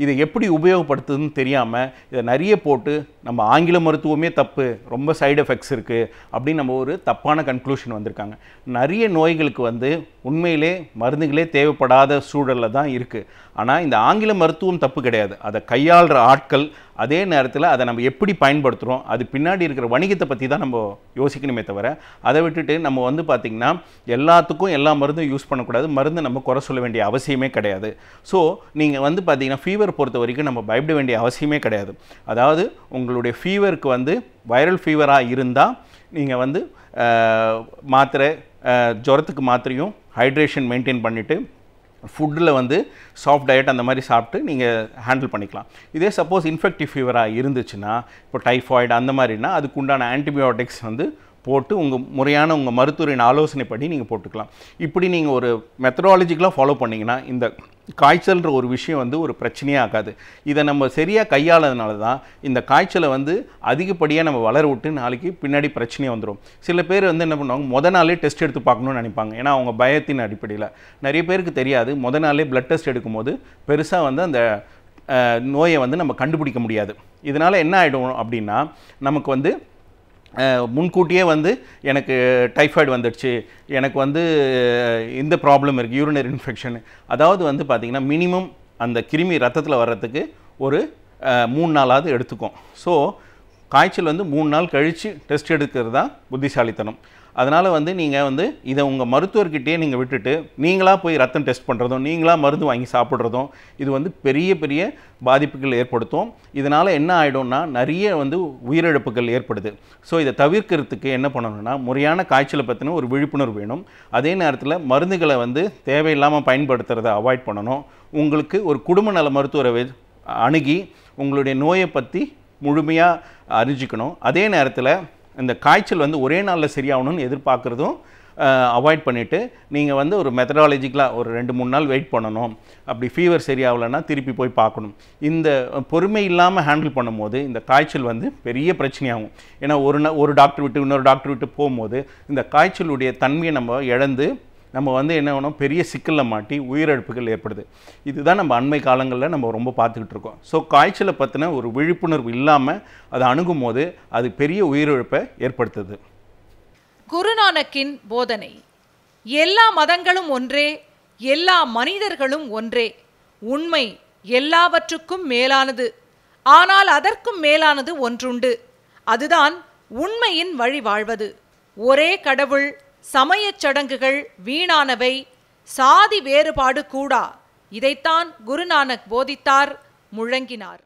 இதை எப்படி உபயோகப்படுத்துதுன்னு தெரியாமல் இதை நிறைய போட்டு நம்ம ஆங்கில மருத்துவமே தப்பு, ரொம்ப சைடு எஃபெக்ட்ஸ் இருக்குது அப்படின்னு நம்ம ஒரு தப்பான கன்க்ளூஷன் வந்திருக்காங்க. நிறைய நோய்களுக்கு வந்து உண்மையிலே மருந்துகளே தேவைப்படாத சூழலில் தான் இருக்குது. ஆனால் இந்த ஆங்கில மருத்துவம் தப்பு கிடையாது, அதை கையாளுற ஆட்கள், அதே நேரத்தில் அதை நம்ம எப்படி பயன்படுத்துகிறோம், அது பின்னாடி இருக்கிற வணிகத்தை பற்றி தான் நம்ம யோசிக்கணுமே தவிர அதை விட்டுட்டு நம்ம வந்து பார்த்திங்கன்னா எல்லாத்துக்கும் எல்லா மருந்தும் யூஸ் பண்ணக்கூடாது, மருந்து நம்ம குறை சொல்ல வேண்டிய அவசியமே கிடையாது. ஸோ நீங்கள் வந்து பார்த்திங்கன்னா ஃபீவர் பொறுத்த வரைக்கும் நம்ம பயப்பட வேண்டிய அவசியமே கிடையாது. அதாவது உங்களுடைய ஃபீவருக்கு வந்து வைரல் ஃபீவராக இருந்தால் நீங்கள் வந்து மாத்திரை, ஜுரத்துக்கு மாத்திரையும் ஹைட்ரேஷன் மெயின்டைன் பண்ணிவிட்டு ஃபுட்டில் வந்து சாஃப்ட் டயட் அந்த மாதிரி சாப்பிட்டு நீங்கள் ஹேண்டில் பண்ணிக்கலாம். இதே சப்போஸ் இன்ஃபெக்டிவ் ஃபீவராக இருந்துச்சுன்னா, இப்போ டைஃபாய்டு அந்த மாதிரினா அதுக்கு உண்டான ஆன்டிபயோட்டிக்ஸ் வந்து போட்டு முறையான உங்கள் மருத்துவரின் ஆலோசனைப்படி நீங்கள் போட்டுக்கலாம். இப்படி நீங்கள் ஒரு மெத்தடாலஜிக்கலாக ஃபாலோ பண்ணிங்கன்னா இந்த காய்ச்சல்ன்ற ஒரு விஷயம் வந்து ஒரு பிரச்சனையே ஆகாது. இதை நம்ம சரியாக கையாளதுனால தான் இந்த காய்ச்சலை வந்து அதிகப்படியாக நம்ம வளர விட்டு நாளைக்கு பின்னாடி பிரச்சனையாக வந்துடும். சில பேர் வந்து என்ன பண்ணுவாங்க, நாளே டெஸ்ட் எடுத்து பார்க்கணும்னு நினைப்பாங்க. ஏன்னா அவங்க பயத்தின் அடிப்படையில். நிறைய பேருக்கு தெரியாது, நாளே பிளட் டெஸ்ட் எடுக்கும்போது பெருசாக வந்து அந்த நோயை வந்து நம்ம கண்டுபிடிக்க முடியாது. இதனால் என்ன ஆகிடும் அப்படின்னா, நமக்கு வந்து முன்கூட்டியே வந்து எனக்கு டைஃபாய்டு வந்துடுச்சு, எனக்கு வந்து இந்த ப்ராப்ளம் இருக்குது, யூரினரி இன்ஃபெக்ஷன். அதாவது வந்து பார்த்திங்கன்னா மினிமம் அந்த கிருமி ரத்தத்தில் வர்றதுக்கு ஒரு 3 நாளாவது எடுத்துக்கும். ஸோ காய்ச்சல் வந்து 3 நாள் கழித்து டெஸ்ட் எடுக்கிறது தான் புத்திசாலித்தனம். அதனால் வந்து நீங்கள் வந்து இதை உங்கள் மருத்துவர்கிட்டே நீங்கள் விட்டுட்டு நீங்களாக போய் ரத்தம் டெஸ்ட் பண்ணுறதும் நீங்களாக மருந்து வாங்கி சாப்பிட்றதும் இது வந்து பெரிய பெரிய பாதிப்புகள் ஏற்படுத்தும். இதனால் என்ன ஆகிடும்னா நிறைய வந்து உயிரிழப்புகள் ஏற்படுது. ஸோ இதை தவிர்க்கிறதுக்கு என்ன பண்ணணும்னா, முறையான காய்ச்சலை பற்றின ஒரு விழிப்புணர்வு வேணும். அதே நேரத்தில் மருந்துகளை வந்து தேவையில்லாமல் பயன்படுத்துகிறத அவாய்ட் பண்ணணும். உங்களுக்கு ஒரு குடும்ப நல மருத்துவரை அணுகி உங்களுடைய நோயை பற்றி முழுமையாக அறிஞ்சிக்கணும். அதே நேரத்தில் இந்த காய்ச்சல் வந்து ஒரே நாளில் சரியாகணும்னு எதிர்பார்க்குறதும் அவாய்ட் பண்ணிவிட்டு நீங்கள் வந்து ஒரு மெத்தடாலஜிக்கலாக ஒரு 2-3 நாள் வெயிட் பண்ணணும். அப்படி ஃபீவர் சரியாகலைன்னா திருப்பி போய் பார்க்கணும். இந்த பொறுமை இல்லாமல் ஹேண்டில் பண்ணும்போது இந்த காய்ச்சல் வந்து பெரிய பிரச்சனையாகும். ஏன்னா ஒரு டாக்டர் விட்டு இன்னொரு டாக்டர் விட்டு போகும்போது இந்த காய்ச்சலுடைய தன்மையை நம்ம இழந்து நம்ம வந்து என்ன வேணும், பெரிய சிக்கலில் மாட்டி உயிரிழப்புகள் ஏற்படுது. இதுதான் நம்ம அண்மை காலங்களில் நம்ம ரொம்ப பார்த்துக்கிட்டு இருக்கோம். ஸோ காய்ச்சலை பற்றின ஒரு விழிப்புணர்வு இல்லாமல் அதை அணுகும் போது அது பெரிய உயிரிழப்பை ஏற்படுத்துது. குருநானக்கின் போதனை: எல்லா மதங்களும் ஒன்றே, எல்லா மனிதர்களும் ஒன்றே. உண்மை எல்லாவற்றுக்கும் மேலானது. ஆனால் அதற்கும் மேலானது ஒன்றுண்டு. அதுதான் உண்மையின் வழி வாழ்வது. ஒரே கடவுள், சமயச் சடங்குகள் வீணானவை, சாதி வேறுபாடு கூடா. இதைத்தான் குருநானக் போதித்தார், முழங்கினார்.